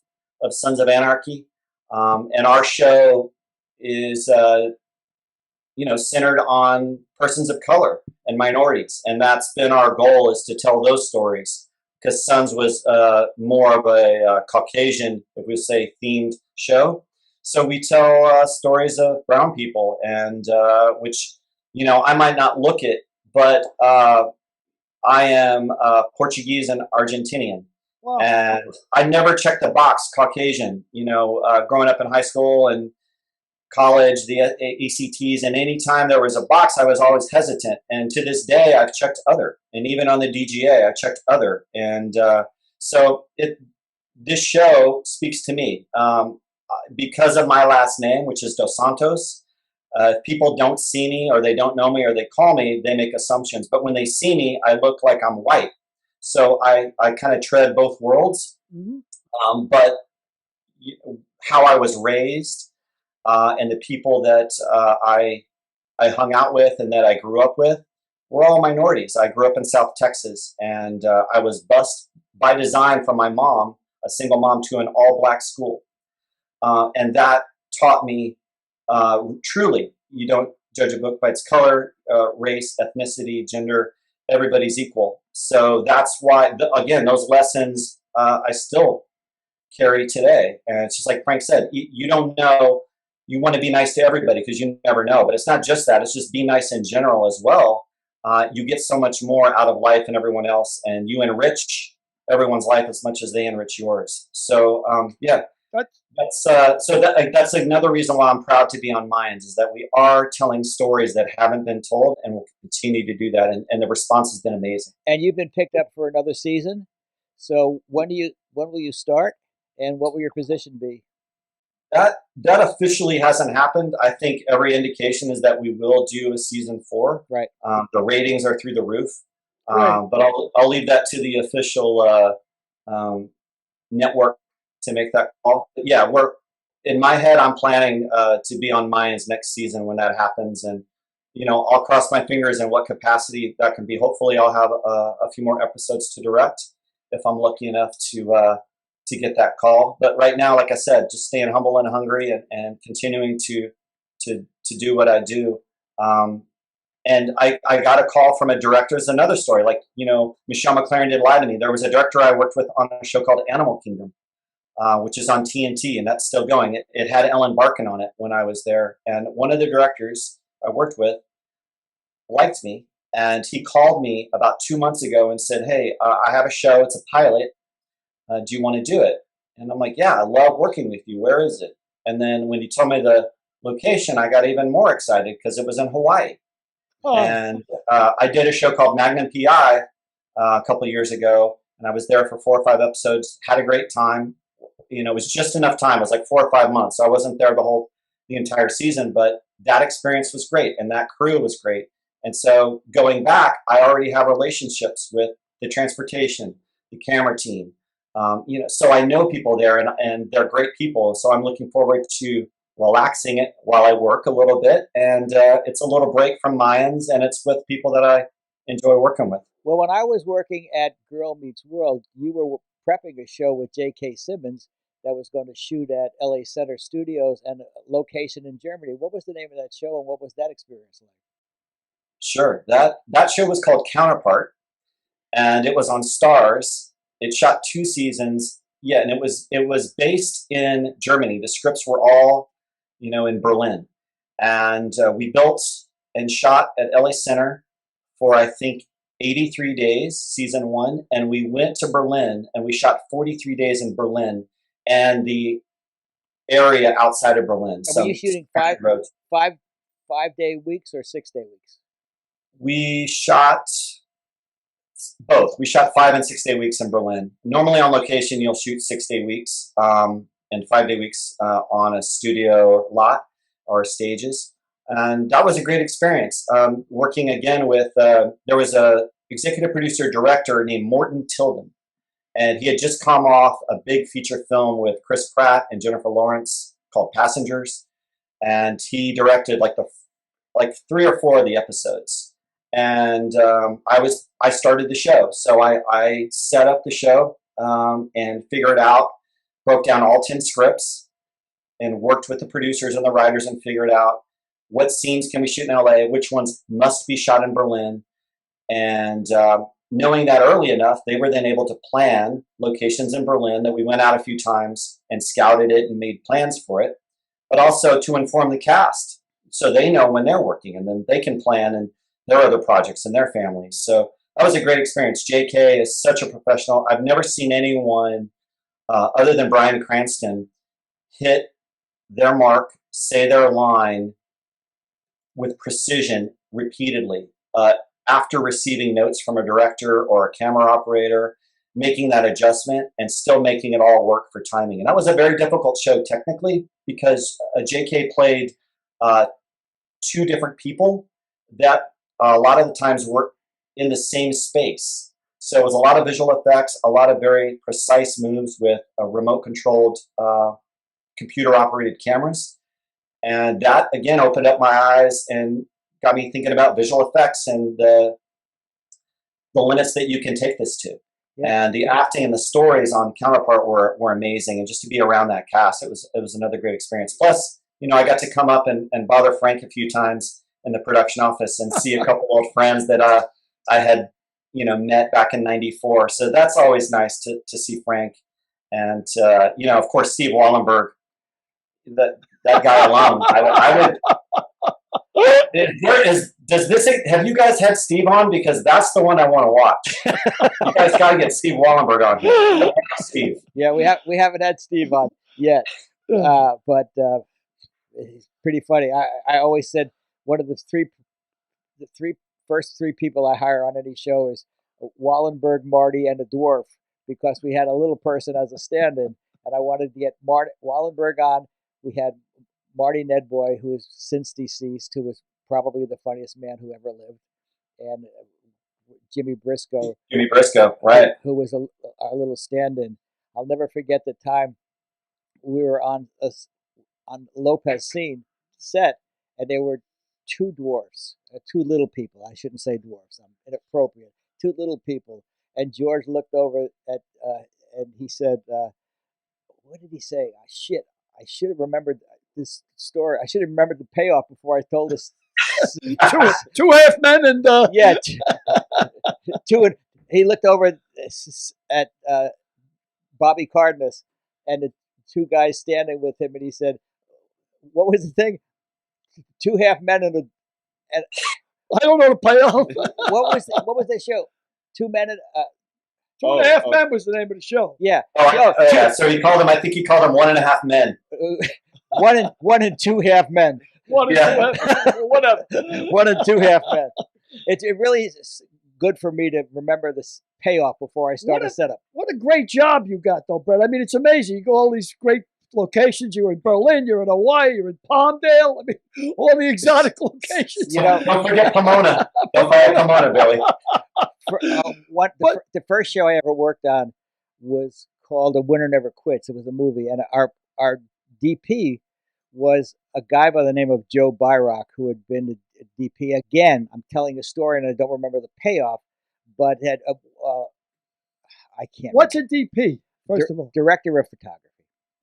Speaker 5: of Sons of Anarchy. And our show is, centered on persons of color and minorities. And that's been our goal, is to tell those stories, because Sons was more of a Caucasian, if we say, themed show. So we tell stories of brown people, and which, I might not look it, but I am Portuguese and Argentinian. Wow. And I never checked the box Caucasian, growing up in high school and college, the ACTs, and anytime there was a box, I was always hesitant. And to this day, I've checked other. And even on the DGA, I checked other. And this show speaks to me because of my last name, which is Dos Santos. If people don't see me, or they don't know me, or they call me, they make assumptions. But when they see me, I look like I'm white. So I kind of tread both worlds. Mm-hmm. But how I was raised and the people that I hung out with and that I grew up with were all minorities. I grew up in South Texas, and I was bused by design from my mom, a single mom, to an all-black school. And that taught me truly, you don't judge a book by its color, race, ethnicity, gender. Everybody's equal. So that's why, again, those lessons I still carry today. And it's just like Frank said, you don't know, you want to be nice to everybody because you never know. But it's not just that, it's just be nice in general as well. You get so much more out of life and everyone else, and you enrich everyone's life as much as they enrich yours. So yeah, that's another reason why I'm proud to be on Mayans, is that we are telling stories that haven't been told, and we'll continue to do that. And the response has been amazing.
Speaker 2: And you've been picked up for another season. So when will you start, and what will your position be?
Speaker 5: That officially hasn't happened. I think every indication is that we will do a season 4.
Speaker 2: Right.
Speaker 5: The ratings are through the roof.
Speaker 3: Right.
Speaker 5: But I'll leave that to the official network to make that call. But yeah, we're in my head. I'm planning to be on Mayans next season when that happens, and I'll cross my fingers in what capacity that can be. Hopefully, I'll have a few more episodes to direct if I'm lucky enough to get that call. But right now, like I said, just staying humble and hungry, and continuing to do what I do. And I got a call from a director. It's another story. Like, Michelle McLaren did lie to me. There was a director I worked with on a show called Animal Kingdom, which is on TNT, and that's still going. It had Ellen Barkin on it when I was there. And one of the directors I worked with liked me, and he called me about 2 months ago and said, "Hey, I have a show. It's a pilot. Do you want to do it?" And I'm like, "Yeah, I love working with you. Where is it?" And then when he told me the location, I got even more excited because it was in Hawaii.
Speaker 3: Oh,
Speaker 5: And I did a show called Magnum PI a couple of years ago, and I was there for 4 or 5 episodes. Had a great time. It was just enough time. It was like 4 or 5 months. So I wasn't there the entire season, but that experience was great, and that crew was great. And so going back, I already have relationships with the transportation, the camera team. So I know people there, and they're great people. So I'm looking forward to relaxing it while I work a little bit. And it's a little break from Mayans, and it's with people that I enjoy working with.
Speaker 2: Well, when I was working at Girl Meets World, you were prepping a show with J.K. Simmons that was going to shoot at LA Center Studios and a location in Germany. What was the name of that show, and what was that experience like?
Speaker 5: Sure. That show was called Counterpart, and it was on Stars. It shot 2 seasons. Yeah, and it was based in Germany. The scripts were all, in Berlin. And we built and shot at LA Center for, I think, 83 days, season 1. And we went to Berlin, and we shot 43 days in Berlin and the area outside of Berlin.
Speaker 2: And were you shooting 5-day weeks or 6-day weeks?
Speaker 5: We shot both. We shot 5 and 6-day weeks in Berlin. Normally on location, you'll shoot 6-day weeks and 5-day weeks on a studio lot or stages. And that was a great experience. Working again with, there was a executive producer director named Morton Tilden. And he had just come off a big feature film with Chris Pratt and Jennifer Lawrence called Passengers. And he directed like 3 or 4 of the episodes. And I started the show. So I set up the show and figured out, broke down all 10 scripts and worked with the producers and the writers and figured out what scenes can we shoot in LA, which ones must be shot in Berlin. And knowing that early enough, they were then able to plan locations in Berlin that we went out a few times and scouted it and made plans for it, but also to inform the cast so they know when they're working, and then they can plan and their other projects and their families. So that was a great experience. JK is such a professional. I've never seen anyone other than Bryan Cranston hit their mark, say their line with precision repeatedly after receiving notes from a director or a camera operator, making that adjustment and still making it all work for timing. And that was a very difficult show technically because JK played 2 different people that a lot of the times were in the same space. So it was a lot of visual effects, a lot of very precise moves with remote controlled computer operated cameras. And that again opened up my eyes and got me thinking about visual effects and the limits that you can take this to. Yeah. And the acting and the stories on Counterpart were amazing. And just to be around that cast, it was another great experience. Plus, I got to come up and bother Frank a few times in the production office and see a couple old friends that I had, met back in '94. So that's always nice to see Frank, and of course Steve Wallenberg. That guy alone, I would. Have you guys had Steve on? Because that's the one I want to watch. You guys got to get Steve Wallenberg on here. Steve.
Speaker 2: Yeah, we haven't had Steve on yet, but it's pretty funny. I always said one of the first three people I hire on any show is Wallenberg, Marty, and a dwarf, because we had a little person as a stand-in, and I wanted to get Wallenberg on. We had Marty Nedboy, who is since deceased, who was probably the funniest man who ever lived, and Jimmy Briscoe.
Speaker 5: Jimmy Briscoe, right?
Speaker 2: Who was our little stand-in. I'll never forget the time we were on Lopez scene set, and there were two dwarfs, two little people. I shouldn't say dwarfs. I'm inappropriate. Two little people, and George looked over at and he said, "What did he say? I should have remembered this story. I should have remembered the payoff before I told this."
Speaker 3: two half men and
Speaker 2: yeah, two. And he looked over at Bobby Cardenas and the two guys standing with him, and he said, "What was the thing? Two half men and
Speaker 3: I don't know the payoff."
Speaker 2: what was the show? Two men and
Speaker 3: Two and a half men was the name of the show.
Speaker 2: Yeah.
Speaker 5: Yeah. So he called him. I think he called him 1.5 men.
Speaker 2: one and two half men.
Speaker 3: Whatever.
Speaker 2: One and two half men. It really is good for me to remember this payoff before I start a setup.
Speaker 3: What a great job you got, though, Brett. I mean, it's amazing. You go all these great locations. You're in Berlin. You're in Hawaii. You're in Palmdale. I mean, all the exotic locations.
Speaker 5: Don't forget Pomona. Don't forget Pomona, Billy.
Speaker 2: The first show I ever worked on was called A Winner Never Quits. It was a movie, and our DP was a guy by the name of Joe Byrock, who had been a DP. Again, I'm telling a story, and I don't remember the payoff, but had I can't.
Speaker 3: What's remember. A DP? First of all,
Speaker 2: director of photography.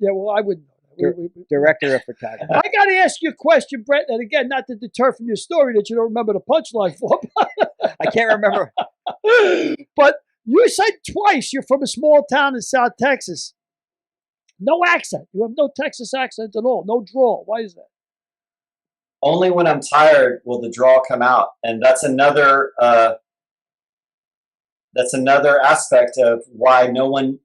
Speaker 3: Yeah, well, I wouldn't know.
Speaker 2: Director of photography.
Speaker 3: I got to ask you a question, Brett, and again, not to deter from your story that you don't remember the punchline for.
Speaker 2: I can't remember.
Speaker 3: But you said twice you're from a small town in South Texas. No accent. You have no Texas accent at all. No drawl. Why is that?
Speaker 5: Only when I'm tired will the drawl come out, and that's another aspect of why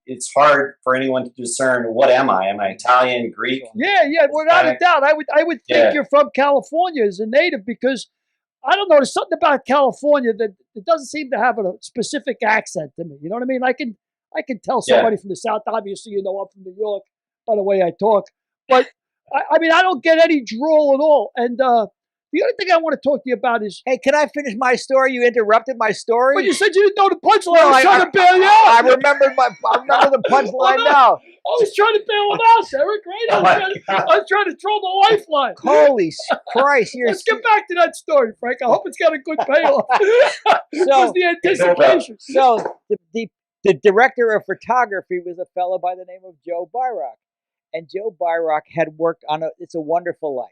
Speaker 5: it's hard for anyone to discern what am I? Am I Italian, Greek?
Speaker 3: Yeah, without a doubt. I would think you're from California as a native, because I don't know, there's something about California that it doesn't seem to have a specific accent to me. You know what I mean? I can tell somebody from the South. Obviously, I'm from New York by the way I talk. But I mean, I don't get any drawl at all. And the other thing I want to talk to you about is...
Speaker 2: Hey, can I finish my story? You interrupted my story?
Speaker 3: But you said you didn't know the punchline. I was trying to bail you out.
Speaker 2: I remember the punchline now.
Speaker 3: I was trying to bail him out, Eric, right? I was trying to throw the lifeline.
Speaker 2: Holy Christ.
Speaker 3: Let's get back to that story, Frank. I hope it's got a good payoff. So, the anticipation.
Speaker 2: So, the director of photography was a fellow by the name of Joe Byrock. And Joe Byrock had worked on It's a Wonderful Life.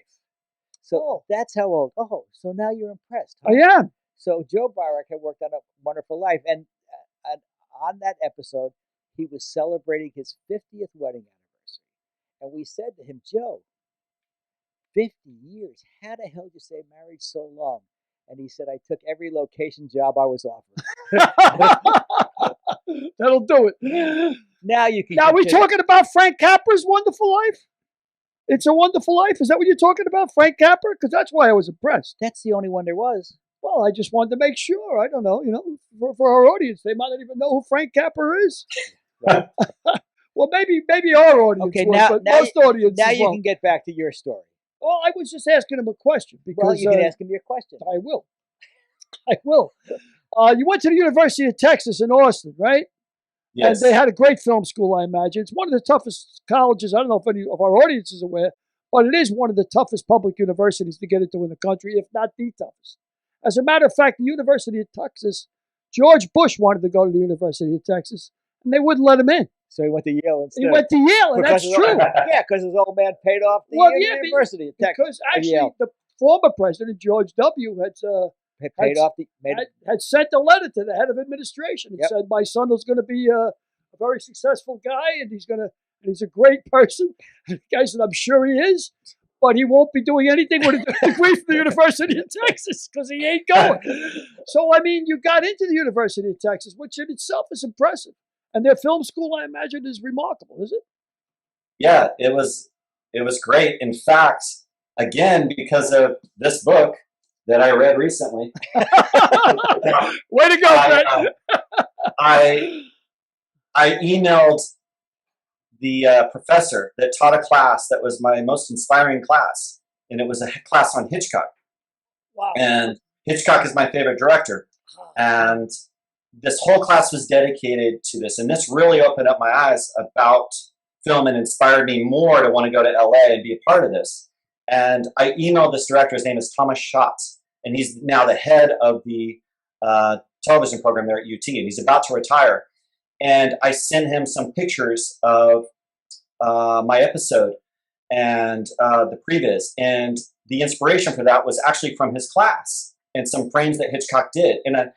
Speaker 2: So that's how old. Oh, so now you're impressed. Huh?
Speaker 3: I am.
Speaker 2: So Joe Byrock had worked on A Wonderful Life. And on that episode, he was celebrating his 50th wedding anniversary. And we said to him, Joe, 50 years. How the hell did you stay married so long? And he said, I took every location job I was offered.
Speaker 3: That'll do it.
Speaker 2: Now you can.
Speaker 3: Now we're talking about Frank Capra's Wonderful Life? It's a Wonderful Life? Is that what you're talking about, Frank Capra? Because that's why I was impressed.
Speaker 2: That's the only one there was.
Speaker 3: Well, I just wanted to make sure. I don't know. For our audience, they might not even know who Frank Capra is. Right. Well, maybe our audience but most audiences
Speaker 2: now you can get back to your story.
Speaker 3: Well, I was just asking him a question. Because,
Speaker 2: you can ask him your question.
Speaker 3: I will. You went to the University of Texas in Austin, right?
Speaker 5: Yes.
Speaker 3: And they had a great film school, I imagine. It's one of the toughest colleges. I don't know if any of our audience is aware, but it is one of the toughest public universities to get into in the country, if not the toughest. As a matter of fact, the University of Texas, George Bush wanted to go to the University of Texas, and they wouldn't let him in.
Speaker 2: So he went to Yale instead.
Speaker 3: He went to Yale, and that's true.
Speaker 2: Yeah, because his old man paid off the University of Texas.
Speaker 3: Because actually, the former president, George W.,
Speaker 2: paid off the
Speaker 3: had sent a letter to the head of administration and
Speaker 2: Yep.
Speaker 3: said, "My son is going to be a very successful guy, and he's a great person." And the guy said, "I'm sure he is, but he won't be doing anything with a degree from the University of Texas because he ain't going." So, I mean, you got into the University of Texas, which in itself is impressive. And their film school, I imagine, is remarkable, is it?
Speaker 5: Yeah, it was great. In fact, again, because of this book that I read recently.
Speaker 3: Way to go, Brett.
Speaker 5: I emailed the professor that taught a class that was my most inspiring class, and it was a class on Hitchcock.
Speaker 3: Wow.
Speaker 5: And Hitchcock is my favorite director, and this whole class was dedicated to this, and this really opened up my eyes about film and inspired me more to want to go to LA and be a part of this. And I emailed this director. His name is Thomas Schatz, and he's now the head of the television program there at UT, and he's about to retire. And I sent him some pictures of my episode and the previs, and the inspiration for that was actually from his class and some frames that Hitchcock did. And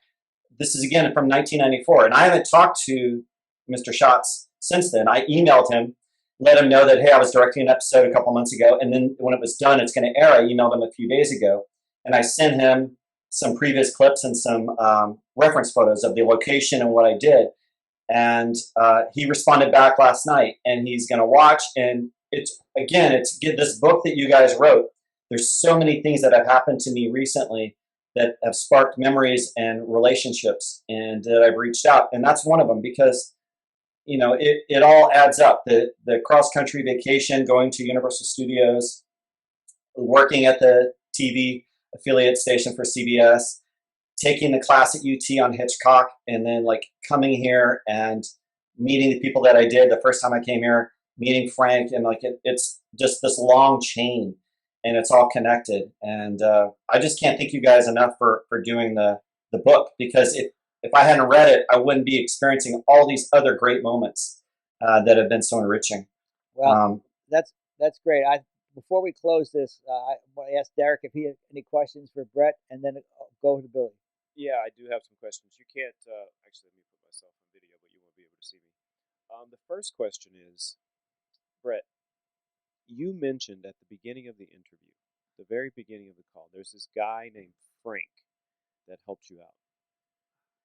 Speaker 5: this is again from 1994, and I haven't talked to Mr. Schatz since then. I emailed him, let him know that, hey, I was directing an episode a couple months ago, and then when it was done, it's going to air. I emailed him a few days ago, and I sent him some previous clips and some reference photos of the location and what I did. And he responded back last night, and he's going to watch. And it's this book that you guys wrote. There's so many things that have happened to me recently that have sparked memories and relationships, and that I've reached out. And that's one of them, because it all adds up. The cross-country vacation, going to Universal Studios, working at the TV affiliate station for CBS, taking the class at UT on Hitchcock, and then coming here and meeting the people that I did the first time I came here, meeting Frank, and it's just this long chain, and it's all connected. And I just can't thank you guys enough for doing the book, because if I hadn't read it, I wouldn't be experiencing all these other great moments that have been so enriching.
Speaker 2: Well, that's great. Before we close this, I want to ask Derek if he had any questions for Brett, and then go to Billy.
Speaker 4: Yeah, I do have some questions. You can't actually, let me put myself on video, but you won't be able to see me. The first question is, Brett, you mentioned at the beginning of the interview, the very beginning of the call, there's this guy named Frank that helped you out.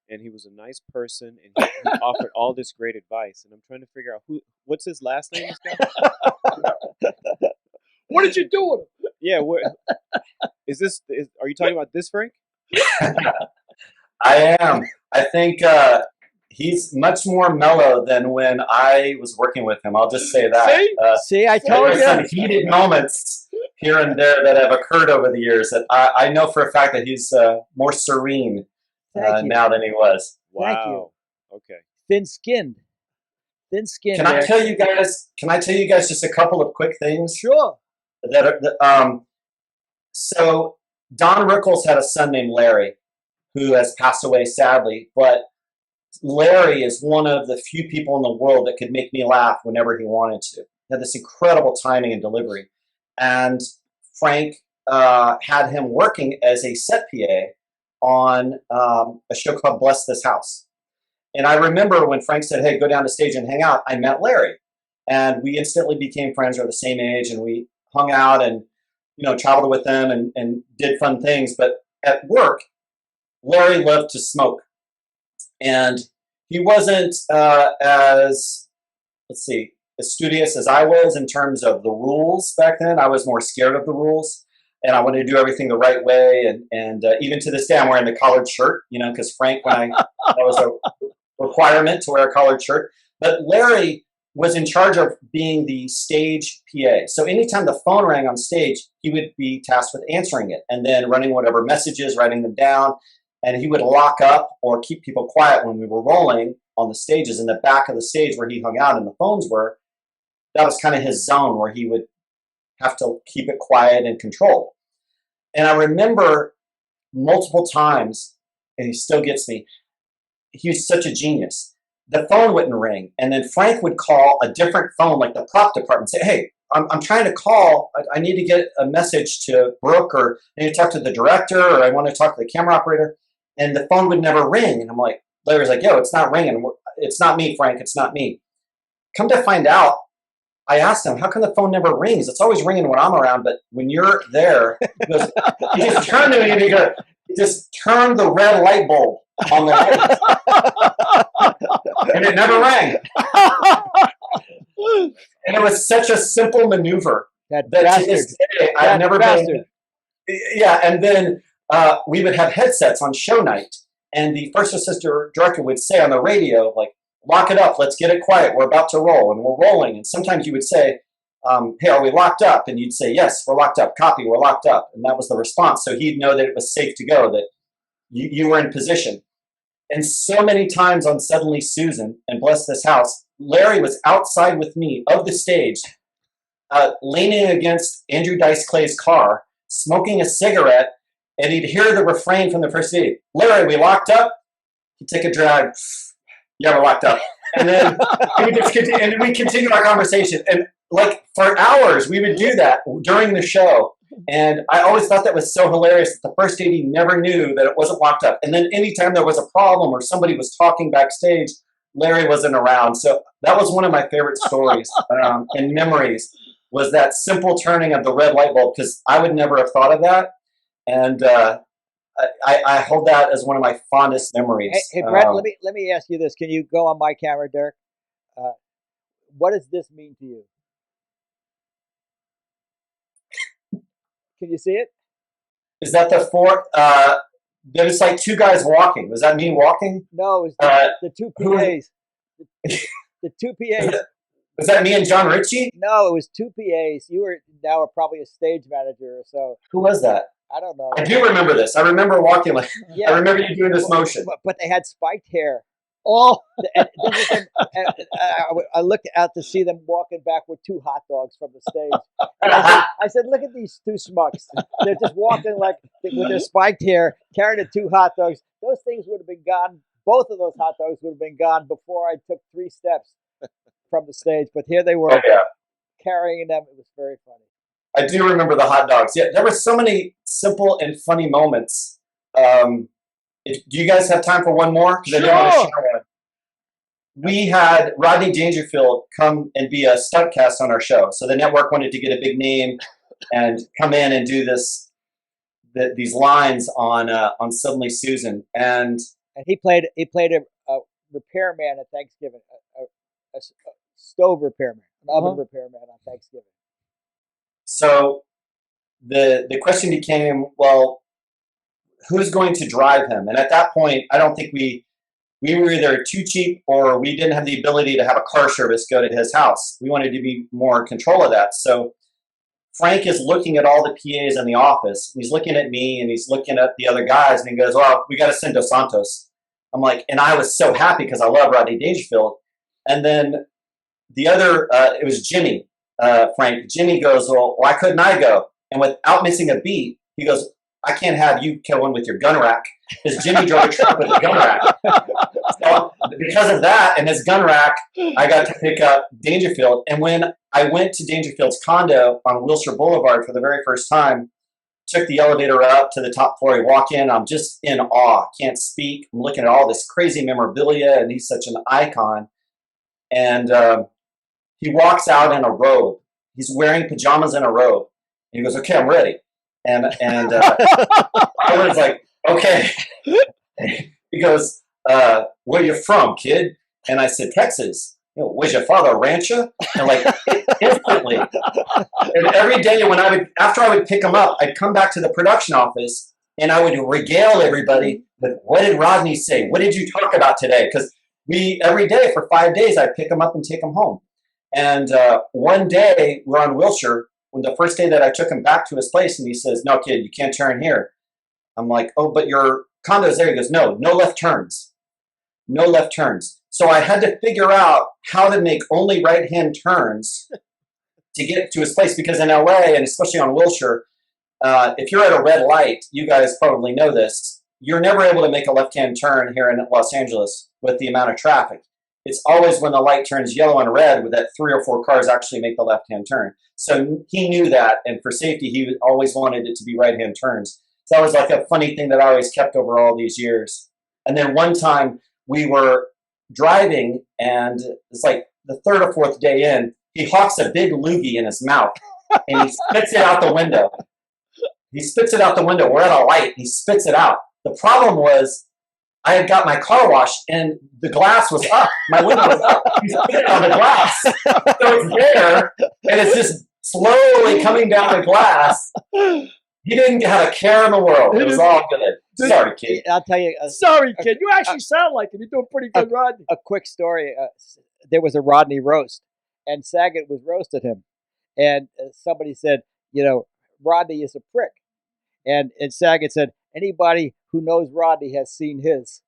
Speaker 4: And he was a nice person, and he offered all this great advice. And I'm trying to figure out what's his last name, this guy?
Speaker 3: What did you do with him?
Speaker 4: Yeah, are you talking about this Frank?
Speaker 5: I am. I think he's much more mellow than when I was working with him. I'll just say that.
Speaker 2: See, I told you.
Speaker 5: Some heated moments here and there that have occurred over the years that I know for a fact that he's more serene now than he was.
Speaker 4: Wow.
Speaker 2: Thank you.
Speaker 4: Okay.
Speaker 2: Thin-skinned.
Speaker 5: Can I tell you guys just a couple of quick things?
Speaker 2: Sure.
Speaker 5: So Don Rickles had a son named Larry, who has passed away sadly, but Larry is one of the few people in the world that could make me laugh whenever he wanted to. He had this incredible timing and delivery. And Frank had him working as a set PA on a show called Bless This House. And I remember when Frank said, hey, go down to stage and hang out, I met Larry. And we instantly became friends. We're the same age, and we hung out and traveled with them and did fun things. But at work, Larry loved to smoke. And he wasn't as studious as I was in terms of the rules back then. I was more scared of the rules, and I wanted to do everything the right way. And even to this day, I'm wearing the collared shirt, because Frank, that was a requirement to wear a collared shirt. But Larry was in charge of being the stage PA. So anytime the phone rang on stage, he would be tasked with answering it and then running whatever messages, writing them down. And he would lock up or keep people quiet when we were rolling on the stages. In the back of the stage where he hung out and the phones were, that was kind of his zone where he would have to keep it quiet and controlled. And I remember multiple times, and he still gets me, he was such a genius. The phone wouldn't ring. And then Frank would call a different phone, like the prop department, and say, hey, I'm trying to call. I need to get a message to Brooke, or I need to talk to the director, or I want to talk to the camera operator. And the phone would never ring. And I'm like, Larry's like, yo, it's not ringing. It's not me, Frank. It's not me. Come to find out, I asked him, how come the phone never rings? It's always ringing when I'm around, but when you're there, he goes, he just turned to me and he goes, just turn the red light bulb on the light. And it never rang. And it was such a simple maneuver that to this day, I've never been. Yeah, and then we would have headsets on show night, and the first assistant director would say on the radio, like, lock it up, let's get it quiet, we're about to roll, and we're rolling. And sometimes you would say, hey, are we locked up? And you'd say, yes, we're locked up, copy, we're locked up. And that was the response. So he'd know that it was safe to go, that you were in position. And so many times on Suddenly Susan and Bless This House, Larry was outside with me of the stage, leaning against Andrew Dice Clay's car, smoking a cigarette, and he'd hear the refrain from the first scene, Larry, we locked up? He'd take a drag, yeah, we're locked up. And then we continue our conversation. And like for hours, we would do that during the show. And I always thought that was so hilarious that the first AD never knew that it wasn't locked up. And then anytime there was a problem or somebody was talking backstage, Larry wasn't around. So that was one of my favorite stories and memories, was that simple turning of the red light bulb, because I would never have thought of that. And I hold that as one of my fondest memories.
Speaker 2: Hey, Brett, let me ask you this. Can you go on my camera, Dirk? What does this mean to you? Can you see it?
Speaker 5: Is that the four? There was like two guys walking. Was that me walking?
Speaker 2: No, it was the two PAs. The two PAs.
Speaker 5: Was that me and John Ritchie?
Speaker 2: No, it was two PAs. You were now probably a stage manager or so.
Speaker 5: Who was that?
Speaker 2: I don't know.
Speaker 5: I do remember this. I remember walking. Like, yeah. I remember you doing this motion.
Speaker 2: But they had spiked hair. Oh, and I looked out to see them walking back with two hot dogs from the stage. And I said, look at these two schmucks. They're just walking like with their spiked hair, carrying the two hot dogs. Those things would have been gone. Both of those hot dogs would have been gone before I took 3 steps from the stage. But here they were carrying them. It was very funny.
Speaker 5: I do remember the hot dogs. Yeah, there were so many simple and funny moments. Do you guys have time for one more?
Speaker 2: Sure.
Speaker 5: I do want to share one. We had Rodney Dangerfield come and be a stunt cast on our show. So the network wanted to get a big name and come in and do these lines on Suddenly Susan. And
Speaker 2: he played a repairman at Thanksgiving, a stove repairman, an oven repairman on Thanksgiving.
Speaker 5: So the question became, well, who's going to drive him? And at that point, I don't think we were either too cheap or we didn't have the ability to have a car service go to his house. We wanted to be more in control of that. So Frank is looking at all the PAs in the office. He's looking at me and he's looking at the other guys and he goes, well, we got to send to Santos. I'm like, and I was so happy because I love Rodney Dangerfield. And then the other, it was Jimmy, Frank. Jimmy goes, well, why couldn't I go? And without missing a beat, he goes, I can't have you killing with your gun rack, because Jimmy drove a truck with a gun rack. So because of that and his gun rack, I got to pick up Dangerfield. And when I went to Dangerfield's condo on Wilshire Boulevard for the very first time, took the elevator up to the top floor, I walk in, I'm just in awe, can't speak. I'm looking at all this crazy memorabilia, and he's such an icon. And he walks out in a robe. He's wearing pajamas and a robe. And he goes, okay, I'm ready. And I was like, okay. He goes, where you from, kid? And I said, Texas. You know, was your father a rancher? And like instantly. And every day after I would pick him up, I'd come back to the production office and I would regale everybody with, what did Rodney say? What did you talk about today? Because every day for 5 days, I'd pick him up and take him home. And one day we're on Wilshire, when the first day that I took him back to his place, and he says, no, kid, you can't turn here. I'm like, oh, but your condo's there. He goes, no left turns. No left turns. So I had to figure out how to make only right-hand turns to get to his place, because in LA, and especially on Wilshire, if you're at a red light, you guys probably know this, you're never able to make a left-hand turn here in Los Angeles with the amount of traffic. it's always when the light turns yellow and red with that 3 or 4 cars actually make the left-hand turn. So he knew that, and for safety, he always wanted it to be right-hand turns. So that was like a funny thing that I always kept over all these years. And then one time we were driving, and it's like the 3rd or 4th day in, he hawks a big loogie in his mouth, and he spits it out the window. He spits it out the window. We're at a light. He spits it out. The problem was I had got my car washed, and the glass was up. My window was up. He spit it on the glass. So it's there, and it's just slowly coming down the glass. He didn't have a care in the world. It was all good. Sorry, kid.
Speaker 2: I'll tell you.
Speaker 3: Sorry, kid. You actually sound like him. You're doing pretty good, Rodney.
Speaker 2: A quick story. There was a Rodney roast, and Saget was roasted him. And somebody said, Rodney is a prick. And Saget said, anybody who knows Rodney has seen his.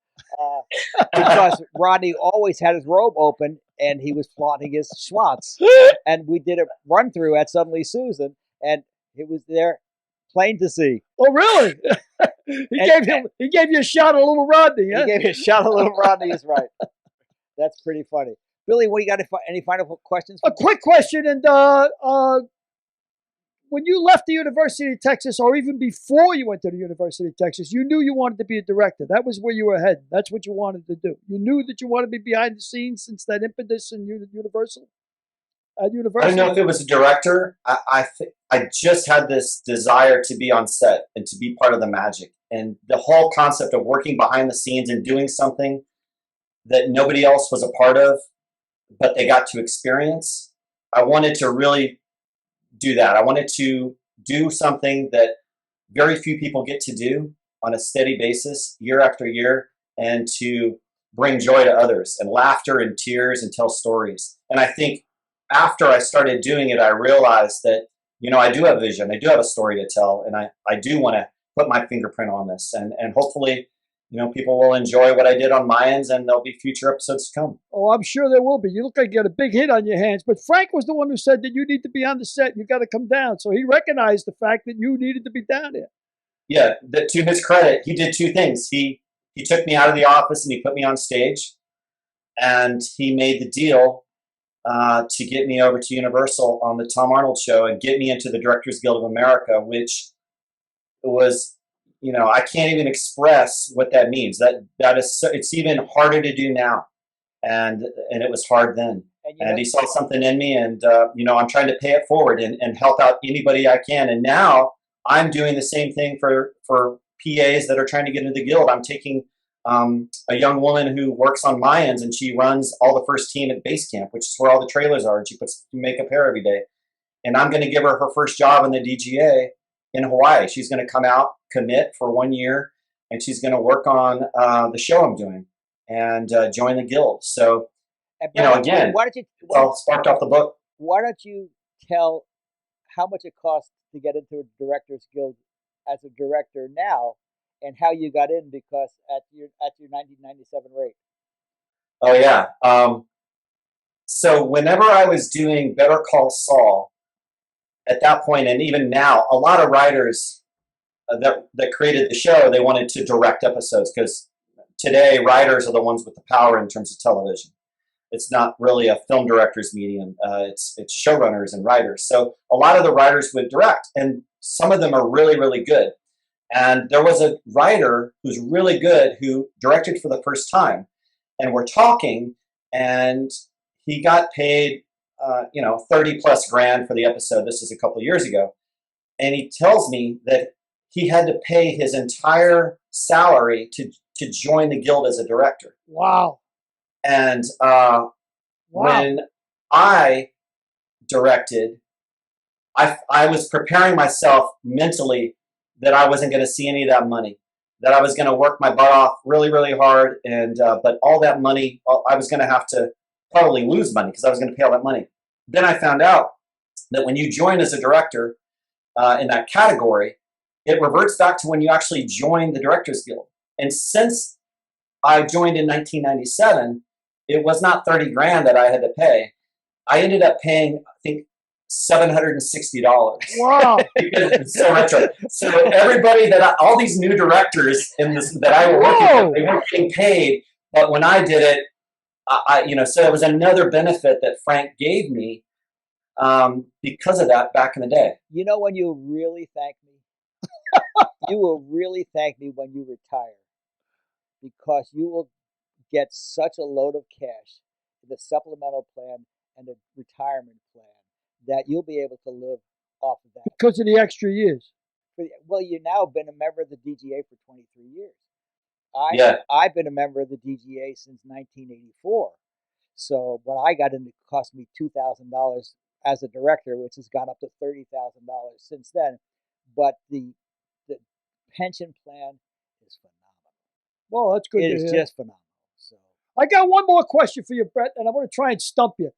Speaker 2: Because Rodney always had his robe open, and he was flaunting his schwanz. And we did a run-through at Suddenly Susan, and it was there, plain to see.
Speaker 3: Oh, really? He gave you a shot of Little Rodney, huh?
Speaker 2: He gave you a shot of Little Rodney, is right. That's pretty funny. Billy, what you got? Any final questions?
Speaker 3: A quick question, and when you left the University of Texas, or even before you went to the University of Texas, you knew you wanted to be a director. That was where you were heading. That's what you wanted to do. You knew that you wanted to be behind the scenes since that impetus in Universal. At University.
Speaker 5: I don't know if it was a director. I just had this desire to be on set and to be part of the magic. And the whole concept of working behind the scenes and doing something that nobody else was a part of, but they got to experience. I wanted to really do that. I wanted to do something that very few people get to do on a steady basis, year after year, and to bring joy to others and laughter and tears and tell stories. And I think after I started doing it, I realized that, I do have vision. I do have a story to tell, and I do want to put my fingerprint on this. And hopefully, people will enjoy what I did on Mayans, and there'll be future episodes to come.
Speaker 3: Oh, I'm sure there will be. You look like you got a big hit on your hands. But Frank was the one who said that you need to be on the set. You got to come down. So he recognized the fact that you needed to be down there.
Speaker 5: Yeah, to his credit, he did 2 things. He took me out of the office and he put me on stage, and he made the deal to get me over to Universal on the Tom Arnold show and get me into the Directors Guild of America, which was, I can't even express what that means. That is, it's even harder to do now, and it was hard then. And he saw something in me, and I'm trying to pay it forward and help out anybody I can. And now I'm doing the same thing for PAs that are trying to get into the guild. I'm taking a young woman who works on Mayans, and she runs all the first team at base camp, which is where all the trailers are, and she puts makeup hair every day. And I'm going to give her her first job in the DGA in Hawaii. She's going to come out, commit for 1 year, and she's going to work on the show I'm doing and join the guild. So, again, it's all sparked off the book.
Speaker 2: Why don't you tell how much it costs to get into a Directors Guild as a director now, and how you got in, because at your 1997 rate.
Speaker 5: Oh yeah. So whenever I was doing Better Call Saul, at that point, and even now, a lot of writers that created the show, they wanted to direct episodes, because today writers are the ones with the power in terms of television. It's not really a film director's medium. It's showrunners and writers. So a lot of the writers would direct, and some of them are really, really good. And there was a writer who's really good who directed for the first time, and we're talking, and he got paid, 30 plus grand for the episode. This is a couple of years ago. And he tells me that he had to pay his entire salary to join the guild as a director.
Speaker 3: Wow.
Speaker 5: And when I directed, I was preparing myself mentally that I wasn't going to see any of that money, that I was going to work my butt off really, really hard. And but all that money, I was going to have to probably lose money because I was going to pay all that money. Then I found out that when you join as a director in that category, it reverts back to when you actually joined the Directors Guild. And since I joined in 1997, it was not 30 grand that I had to pay. I ended up paying, I think, $760.
Speaker 3: Wow.
Speaker 5: Because it's so retro. So everybody all these new directors that I were working with, they weren't getting paid. But when I did it, so it was another benefit that Frank gave me because of that back in the day.
Speaker 2: You know when you really thank me? You will really thank me when you retire, because you will get such a load of cash in the supplemental plan and the retirement plan that you'll be able to live off of that.
Speaker 3: Because of the extra years.
Speaker 2: Well, you've now been a member of the DGA for 23 years. I've been a member of the DGA since 1984. So when I got in, it cost me $2,000 as a director, which has gone up to $30,000 since then. But the pension plan is phenomenal.
Speaker 3: Well, that's good.
Speaker 2: It is just phenomenal. So
Speaker 3: I got one more question for you, Brett, and I'm going to try and stump you.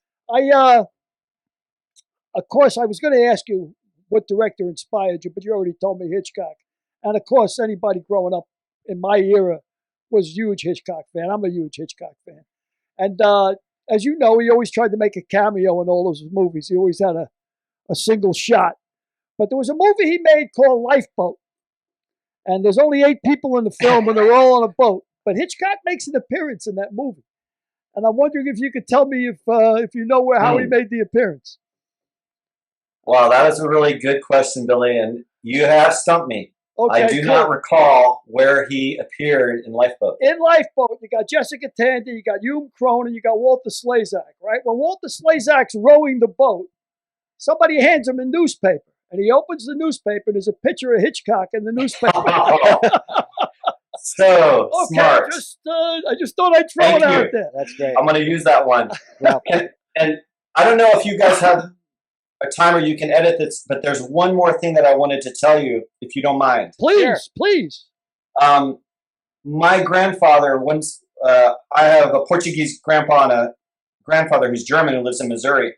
Speaker 3: Of course, I was going to ask you what director inspired you, but you already told me Hitchcock. And of course, anybody growing up in my era was a huge Hitchcock fan. I'm a huge Hitchcock fan. And as you know, he always tried to make a cameo in all those movies. He always had a single shot. But there was a movie he made called Lifeboat. And there's only 8 people in the film, and they're all on a boat. But Hitchcock makes an appearance in that movie. And I'm wondering if you could tell me if you know how he made the appearance.
Speaker 5: Wow, that was a really good question, Billy, and you have stumped me.
Speaker 3: Okay,
Speaker 5: I do not recall where he appeared in Lifeboat.
Speaker 3: In Lifeboat, you got Jessica Tandy, you got Hume Cronin, you got Walter Slezak, right? When Walter Slezak's rowing the boat, somebody hands him a newspaper, and he opens the newspaper, and there's a picture of Hitchcock in the newspaper.
Speaker 5: So smart.
Speaker 3: I just thought I'd throw it out there.
Speaker 2: That's great.
Speaker 5: I'm going to use that one.
Speaker 2: Yeah.
Speaker 5: And I don't know if you guys have a timer you can edit this, but there's one more thing that I wanted to tell you, if you don't mind.
Speaker 3: Please, please.
Speaker 5: My grandfather, I have a Portuguese grandpa and a grandfather who's German who lives in Missouri.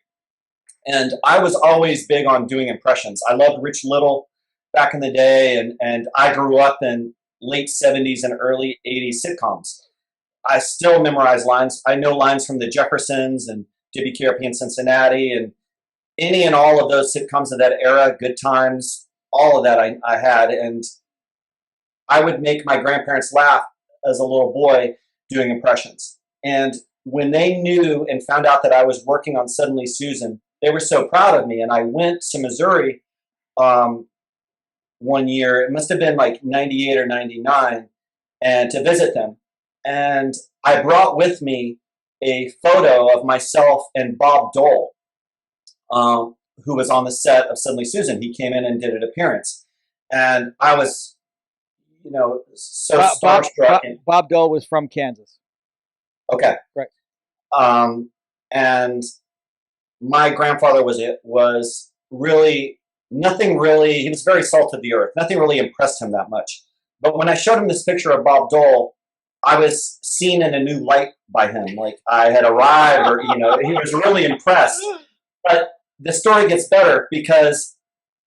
Speaker 5: And I was always big on doing impressions. I loved Rich Little back in the day, and I grew up in late 70s and early 80s sitcoms. I still memorize lines. I know lines from the Jeffersons and WKRP in Cincinnati and any and all of those sitcoms of that era, Good Times, all of that I had. And I would make my grandparents laugh as a little boy doing impressions. And when they knew and found out that I was working on Suddenly Susan, they were so proud of me. And I went to Missouri one year, it must have been like 98 or 99, and to visit them. And I brought with me a photo of myself and Bob Dole, who was on the set of Suddenly Susan. He came in and did an appearance. And I was, so starstruck.
Speaker 2: Bob Dole was from Kansas.
Speaker 5: Okay.
Speaker 2: Right.
Speaker 5: And my grandfather was really, he was very salt of the earth. Nothing really impressed him that much. But when I showed him this picture of Bob Dole, I was seen in a new light by him. Like I had arrived, or, he was really impressed. But the story gets better because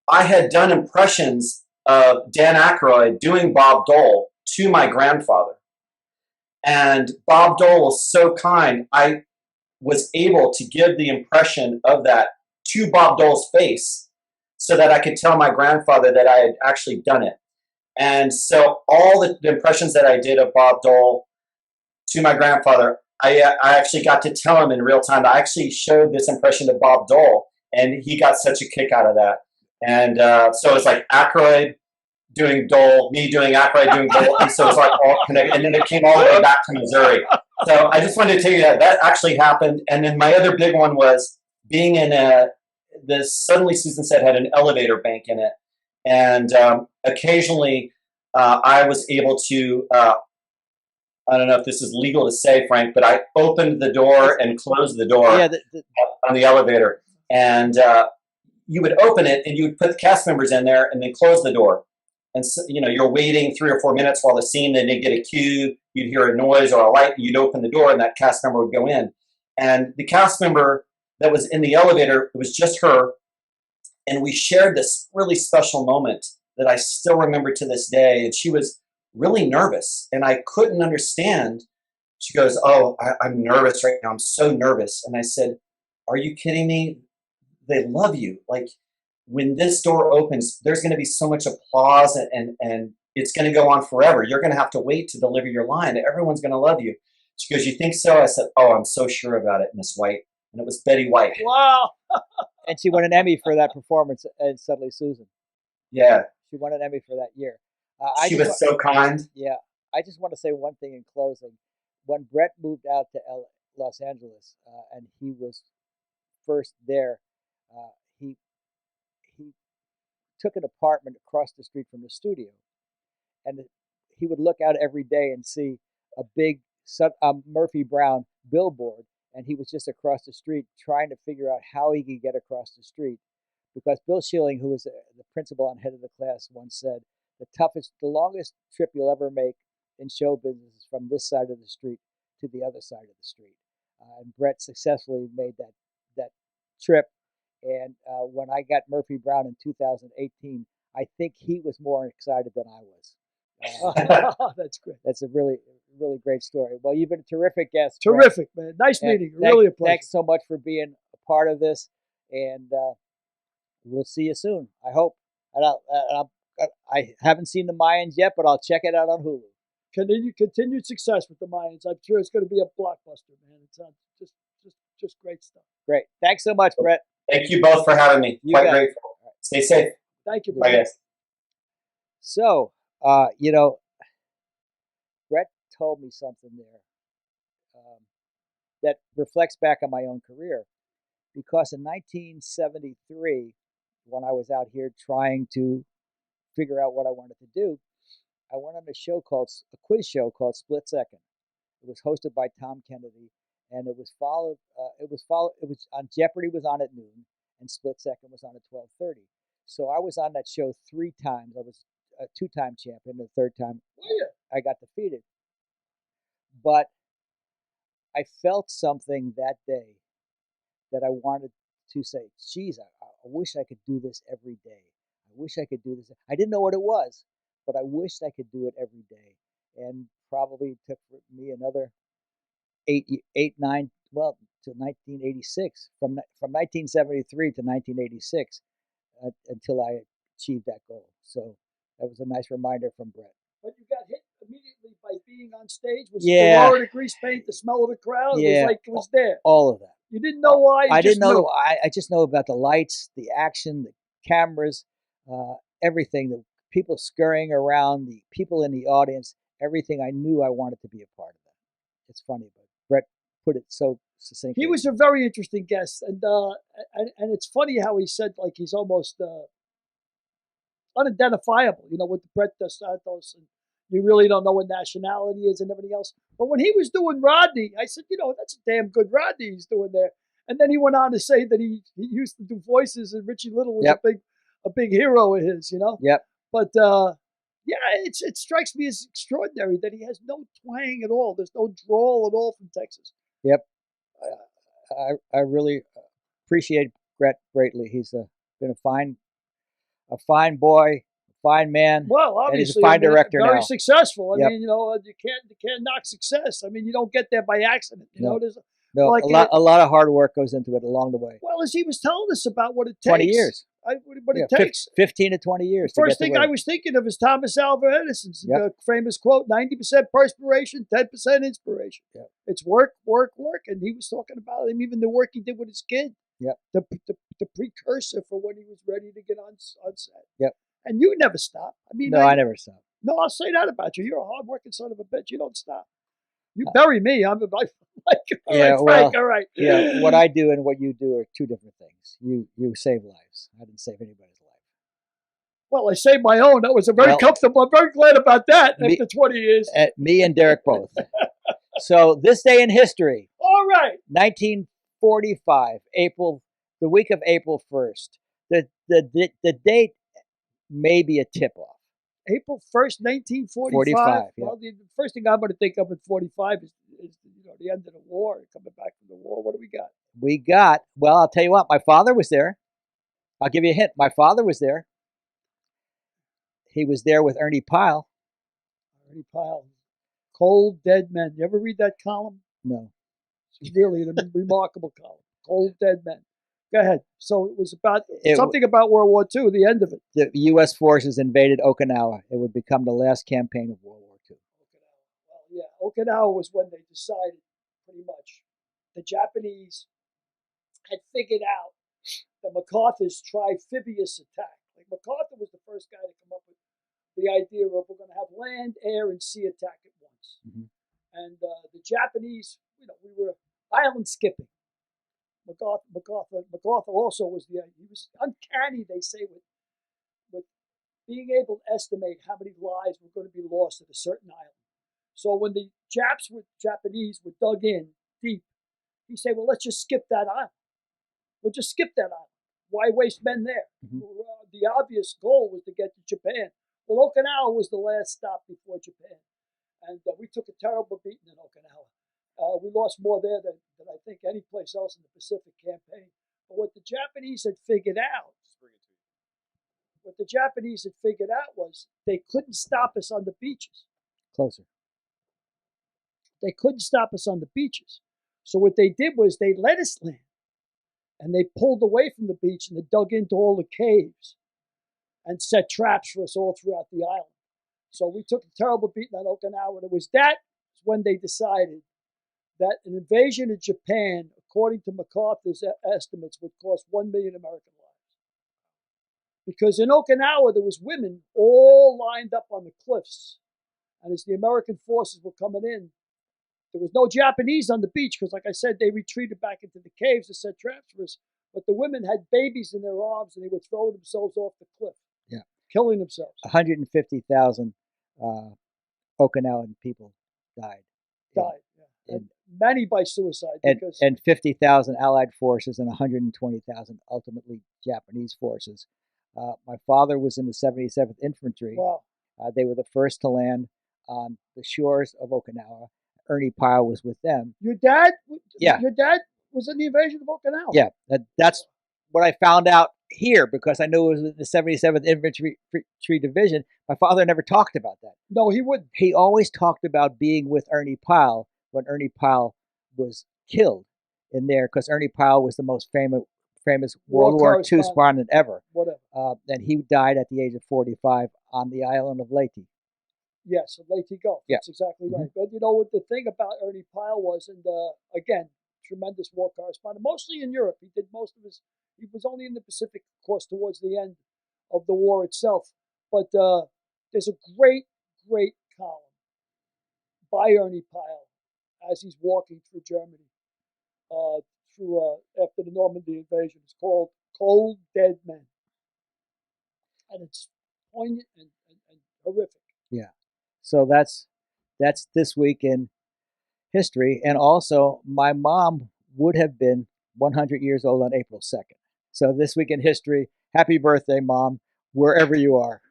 Speaker 5: I had done impressions of Dan Aykroyd doing Bob Dole to my grandfather. And Bob Dole was so kind, I was able to give the impression of that to Bob Dole's face so that I could tell my grandfather that I had actually done it. And so all the impressions that I did of Bob Dole to my grandfather, I actually got to tell him in real time. I actually showed this impression to Bob Dole, and he got such a kick out of that. And so it's like Aykroyd doing Dole, me doing Aykroyd doing Dole, and so it's like all connected. And then it came all the way back to Missouri. So I just wanted to tell you that actually happened. And then my other big one was being in this Suddenly Susan set had an elevator bank in it. And occasionally I was able to, I don't know if this is legal to say, Frank, but I opened the door and closed the door on the elevator. And you would open it and you would put the cast members in there and then close the door. And so, you're waiting 3 or 4 minutes while the scene, then they get a cue, you'd hear a noise or a light, and you'd open the door and that cast member would go in. And the cast member that was in the elevator, it was just her. And we shared this really special moment that I still remember to this day. And she was really nervous and I couldn't understand. She goes, "Oh, I'm nervous right now. I'm so nervous." And I said, "Are you kidding me? They love you. Like when this door opens, there's going to be so much applause and it's going to go on forever. You're going to have to wait to deliver your line. Everyone's going to love you." She goes, "You think so?" I said, "Oh, I'm so sure about it, Miss White." And it was Betty White.
Speaker 3: Wow.
Speaker 2: And she won an Emmy for that performance in Suddenly Susan.
Speaker 5: Yeah.
Speaker 2: She won an Emmy for that year.
Speaker 5: She was so kind.
Speaker 2: Yeah. I just want to say one thing in closing. When Brett moved out to Los Angeles, and he was first there, he took an apartment across the street from the studio, and he would look out every day and see a big Murphy Brown billboard, and he was just across the street trying to figure out how he could get across the street, because Bill Schilling, who was the principal and head of the class, once said, the longest trip you'll ever make in show business is from this side of the street to the other side of the street. And Brett successfully made that trip. And when I got Murphy Brown in 2018, I think he was more excited than I was.
Speaker 3: That's great.
Speaker 2: That's a really, really great story. Well, you've been a terrific guest.
Speaker 3: Terrific, Brett. Man. Nice meeting. Really a pleasure.
Speaker 2: Thanks so much for being a part of this. And we'll see you soon, I hope. And I haven't seen the Mayans yet, but I'll check it out on Hulu.
Speaker 3: Continued success with the Mayans. I'm sure it's going to be a blockbuster, man. It's just great stuff.
Speaker 2: Great. Thanks so much, Brett.
Speaker 5: Thank you both for having me. Quite grateful. Stay safe.
Speaker 3: Thank you,
Speaker 5: Brett. Bye, guys.
Speaker 2: So, Brett told me something there that reflects back on my own career. Because in 1973, when I was out here trying to figure out what I wanted to do, I went on a quiz show called Split Second. It was hosted by Tom Kennedy, and it was on Jeopardy was on at noon, and Split Second was on at 12:30. So I was on that show 3 times. I was a 2-time champion. The 3rd time, I got defeated. But I felt something that day that I wanted to say, geez, I wish I could do this every day. I wish I could do this. I didn't know what it was, but I wished I could do it every day. And probably took me another 9, to 1986, from 1973 to 1986, until I achieved that goal. So that was a nice reminder from Brett.
Speaker 3: But you got hit immediately by being on stage? Was it the roar of the grease paint, the smell of the crowd?
Speaker 2: Yeah.
Speaker 3: It was there.
Speaker 2: All of that.
Speaker 3: You didn't know why?
Speaker 2: I didn't know. I just know about the lights, the action, the cameras, everything, the people scurrying around, the people in the audience, everything. I knew I wanted to be a part of that. It's funny, but Brett put it so succinctly.
Speaker 3: He was a very interesting guest, and it's funny how he said like he's almost unidentifiable, with the Brett Santos, and you really don't know what nationality is and everything else. But when he was doing Rodney, I said, that's a damn good Rodney he's doing there. And then he went on to say that he used to do voices, and Richie Little was a big hero of his,
Speaker 2: Yep.
Speaker 3: But it strikes me as extraordinary that he has no twang at all. There's no drawl at all from Texas.
Speaker 2: Yep. I really appreciate Brett greatly. He's been a fine boy, fine man.
Speaker 3: Well, obviously,
Speaker 2: and he's a fine director
Speaker 3: very
Speaker 2: now.
Speaker 3: Successful. I mean, you can't knock success. I mean, you don't get there by accident. There's
Speaker 2: a lot of hard work goes into it along the way.
Speaker 3: Well, as he was telling us about what it takes.
Speaker 2: 20 years.
Speaker 3: What it takes.
Speaker 2: 15 to 20 years.
Speaker 3: The first thing I was thinking of is Thomas Alva Edison's famous quote, 90% perspiration, 10% inspiration.
Speaker 2: Yep.
Speaker 3: It's work, work, work. And he was talking about even the work he did with his kid.
Speaker 2: Yep.
Speaker 3: The precursor for when he was ready to get on set.
Speaker 2: Yep.
Speaker 3: And you never stop. I mean,
Speaker 2: I never stop.
Speaker 3: No, I'll say that about you. You're a hard-working son of a bitch. You don't stop. You bury me. I'm like, Frank, all right.
Speaker 2: Yeah, what I do and what you do are 2 different things. You save lives. I didn't save anybody's life.
Speaker 3: Well, I saved my own. That was very comfortable. I'm very glad about that after 20 years.
Speaker 2: Me and Derek both. So this day in history.
Speaker 3: All right.
Speaker 2: 1945, the week of April 1st. The date may be a tip-off.
Speaker 3: April 1st, 1945.
Speaker 2: 45, yeah.
Speaker 3: Well, the first thing I'm going to think of at 45 is the end of the war, coming back from the war. What do we got?
Speaker 2: Well, I'll tell you what. My father was there. I'll give you a hint. My father was there. He was there with Ernie Pyle.
Speaker 3: Ernie Pyle. Cold Dead Men. You ever read that column?
Speaker 2: No.
Speaker 3: It's really a remarkable column. Cold Dead Men. Go ahead. So it was about something about World War II, the end of it.
Speaker 2: The U.S. forces invaded Okinawa. It would become the last campaign of World War II.
Speaker 3: Well, yeah, Okinawa was when they decided, pretty much. The Japanese had figured out the MacArthur's triamphibious attack. Like MacArthur was the first guy to come up with the idea of we're going to have land, air, and sea attack at once.
Speaker 2: Mhm.
Speaker 3: And the Japanese, we were island skipping. MacArthur also was he was uncanny, they say, with being able to estimate how many lives were going to be lost at a certain island. So when the Japanese were dug in deep, he said, well, let's just skip that island. We'll just skip that island. Why waste men there?
Speaker 2: Mhm.
Speaker 3: The obvious goal was to get to Japan. Well, Okinawa was the last stop before Japan. And we took a terrible beating in Okinawa. We lost more there than I think any place else in the Pacific campaign. But what the Japanese had figured out, was they couldn't stop us on the beaches.
Speaker 2: Closer.
Speaker 3: They couldn't stop us on the beaches. So what they did was they let us land. And they pulled away from the beach and they dug into all the caves and set traps for us all throughout the island. So we took a terrible beating on Okinawa. And it was when they decided that an invasion of Japan, according to MacArthur's estimates, would cost 1 million American lives. Because in Okinawa, there was women all lined up on the cliffs. And as the American forces were coming in, there was no Japanese on the beach because, like I said, they retreated back into the caves to set traps for us. But the women had babies in their arms and they would throw themselves off the cliff, killing themselves.
Speaker 2: 150,000 Okinawan people died.
Speaker 3: Yeah. And many by suicide.
Speaker 2: And 50,000 Allied forces and 120,000 ultimately Japanese forces. My father was in the 77th Infantry.
Speaker 3: Wow.
Speaker 2: They were the first to land on the shores of Okinawa. Ernie Pyle was with them.
Speaker 3: Your dad?
Speaker 2: Yeah.
Speaker 3: Your dad was in the invasion of Okinawa?
Speaker 2: Yeah. That's what I found out here because I knew it was the 77th Infantry Division. My father never talked about that.
Speaker 3: No, he wouldn't.
Speaker 2: He always talked about being with Ernie Pyle when Ernie Pyle was killed in there because Ernie Pyle was the most famous World War II correspondent ever.
Speaker 3: Whatever.
Speaker 2: And he died at the age of 45 on the island of Leyte.
Speaker 3: Yes, Leyte Gulf.
Speaker 2: Yeah.
Speaker 3: That's exactly right. But what the thing about Ernie Pyle was, and again, tremendous war correspondent, mostly in Europe. He did most of he was only in the Pacific, of course, towards the end of the war itself. But there's a great, great column by Ernie Pyle as he's walking through Germany after the Normandy invasion. It's called Cold Dead Men. And it's poignant and horrific.
Speaker 2: Yeah. So that's this week in history. And also, my mom would have been 100 years old on April 2nd. So this week in history, happy birthday, Mom, wherever you are.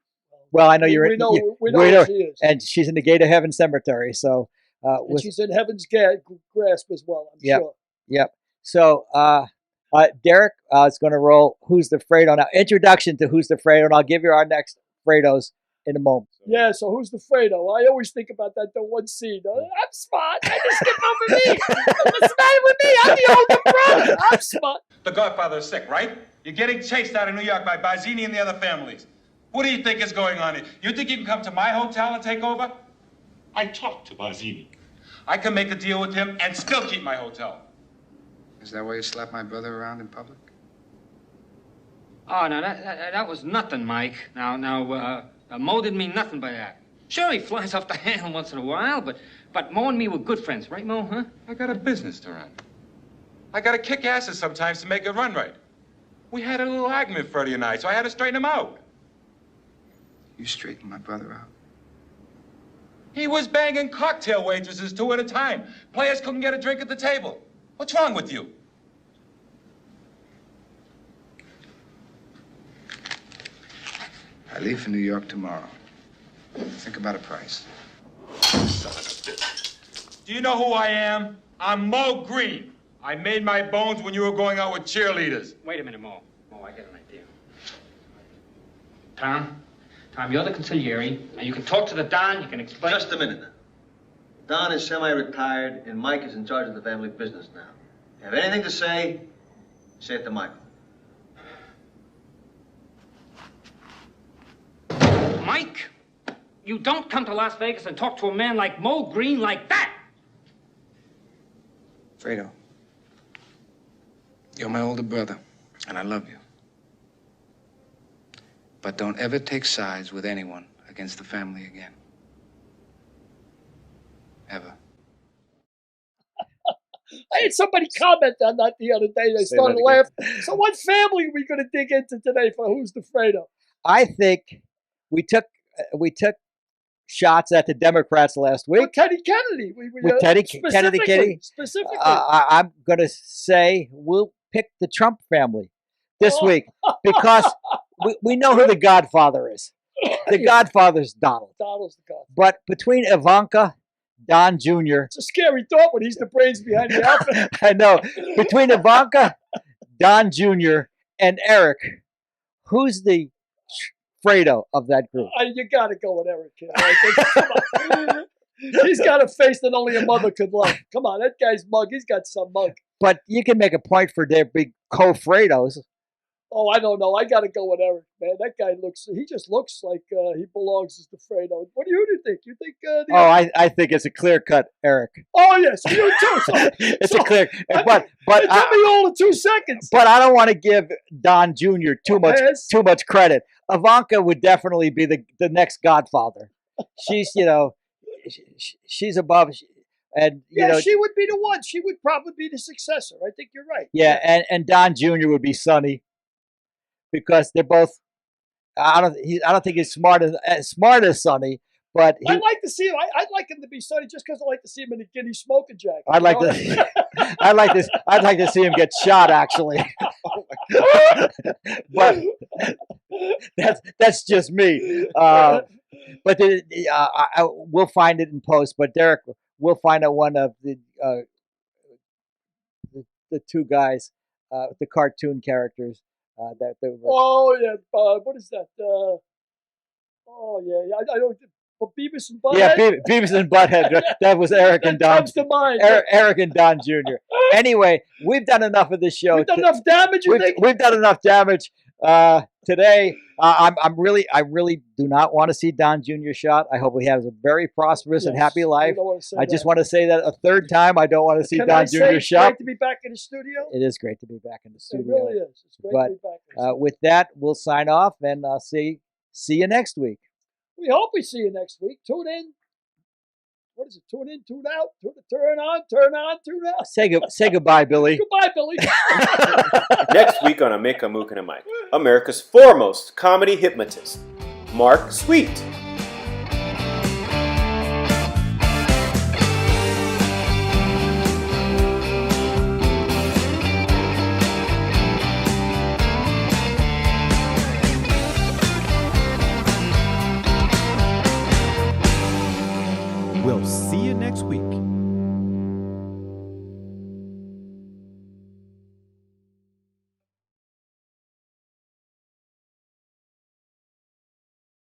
Speaker 2: Well, I know
Speaker 3: we know where she is.
Speaker 2: And she's in the Gate of Heaven Cemetery. So
Speaker 3: and she's in Heaven's grasp as well, I'm sure.
Speaker 2: Yep. So Derek is going to roll Who's the Fredo. Now, introduction to Who's the Fredo, and I'll give you our next Fredos in a moment.
Speaker 3: Yeah, so who's the Fredo? I always think about that one scene. I'm smart. I just skip over me. What's the matter with me? I'm the older brother. I'm smart.
Speaker 7: The Godfather's sick, right? You're getting chased out of New York by Barzini and the other families. What do you think is going on here? You think you can come to my hotel and take over?
Speaker 8: I talked to Barzini.
Speaker 7: I can make a deal with him and still keep my hotel.
Speaker 9: Is that why you slapped my brother around in public?
Speaker 10: Oh, no, that was nothing, Mike. Now, Mo didn't mean nothing by that. Sure, he flies off the handle once in a while, but Mo and me were good friends, right, Mo, huh?
Speaker 7: I got a business to run. I got to kick asses sometimes to make it run right. We had a little argument, Freddie and I, so I had to straighten him out.
Speaker 9: You straightened my brother out?
Speaker 7: He was banging cocktail waitresses 2 at a time. Players couldn't get a drink at the table. What's wrong with you?
Speaker 9: I leave for New York tomorrow. Think about a price.
Speaker 7: Do you know who I am? I'm Mo Green. I made my bones when you were going out with cheerleaders.
Speaker 10: Wait a minute, Mo. Mo, I got an idea. Tom, you're the consigliere. Now, you can talk to the Don. You can explain.
Speaker 11: Just a minute. Don is semi-retired, and Mike is in charge of the family business now. If you have anything to say it to Michael.
Speaker 10: Mike? You don't come to Las Vegas and talk to a man like Mo Green like that.
Speaker 9: Fredo, you're my older brother, and I love you. But don't ever take sides with anyone against the family again. Ever.
Speaker 3: I had somebody comment on that the other day. They started laughing. So what family are we going to dig into today for Who's the Fredo?
Speaker 2: I think we took shots at the Democrats last week.
Speaker 3: With Teddy Kennedy.
Speaker 2: With Teddy Kennedy.
Speaker 3: Specifically.
Speaker 2: I'm going to say we'll pick the Trump family this week because we know who the Godfather is. The Godfather's Donald.
Speaker 3: Donald's the Godfather.
Speaker 2: But between Ivanka, Don Jr.
Speaker 3: It's a scary thought when he's the brains behind the outfit.
Speaker 2: I know. Between Ivanka, Don Jr., and Eric, who's the Fredo of that group?
Speaker 3: You got to go with Eric. Right? He's got a face that only a mother could love. Come on, that guy's mug. He's got some mug.
Speaker 2: But you can make a point for their big co-Fredos.
Speaker 3: Oh, I don't know. I got to go with Eric, man. That guy he just looks like he belongs as the Fredo. What do you think? You think?
Speaker 2: I think it's a clear-cut Eric.
Speaker 3: Oh, yes. You too.
Speaker 2: It's a clear. But
Speaker 3: it took me all of 2 seconds.
Speaker 2: But I don't want to give Don Jr. too much credit. Ivanka would definitely be the next Godfather. She's, she's above. And
Speaker 3: she would be the one. She would probably be the successor. I think you're right.
Speaker 2: Yeah, and Don Jr. would be Sonny. Because they're both, I don't think he's as smart as Sonny, but
Speaker 3: I'd like to see him. I'd like him to be Sonny just because I like to see him in a Guinea smoking jacket.
Speaker 2: I'd like to see him get shot. Actually, but that's just me. But we'll find it in post. But Derek, we'll find out one of the two guys, the cartoon characters.
Speaker 3: Oh yeah, what is that? I don't. Beavis and Butthead.
Speaker 2: Yeah, Beavis and Butthead. That was Eric and Don.
Speaker 3: Comes to mind.
Speaker 2: Eric and Don Jr. Anyway, we've done enough of this show.
Speaker 3: We've done enough damage.
Speaker 2: We've done enough damage today. I really do not want to see Don Jr. shot. I hope he has a very prosperous and happy life. I just want to say that a third time. I don't want to see Don Jr. shot.
Speaker 3: It's great to be back in the studio.
Speaker 2: It is great to be back in the studio.
Speaker 3: It really is. It's great to be back. In the studio.
Speaker 2: With that, we'll sign off and see you next week.
Speaker 3: We hope we see you next week. Tune in. What is it? Tune in, tune out, turn on, tune out.
Speaker 2: Say goodbye, Billy.
Speaker 3: Goodbye, Billy.
Speaker 4: Next week on A Mick, a Mook, and a Mike, America's foremost comedy hypnotist, Mark Sweet.
Speaker 1: We'll see you next week.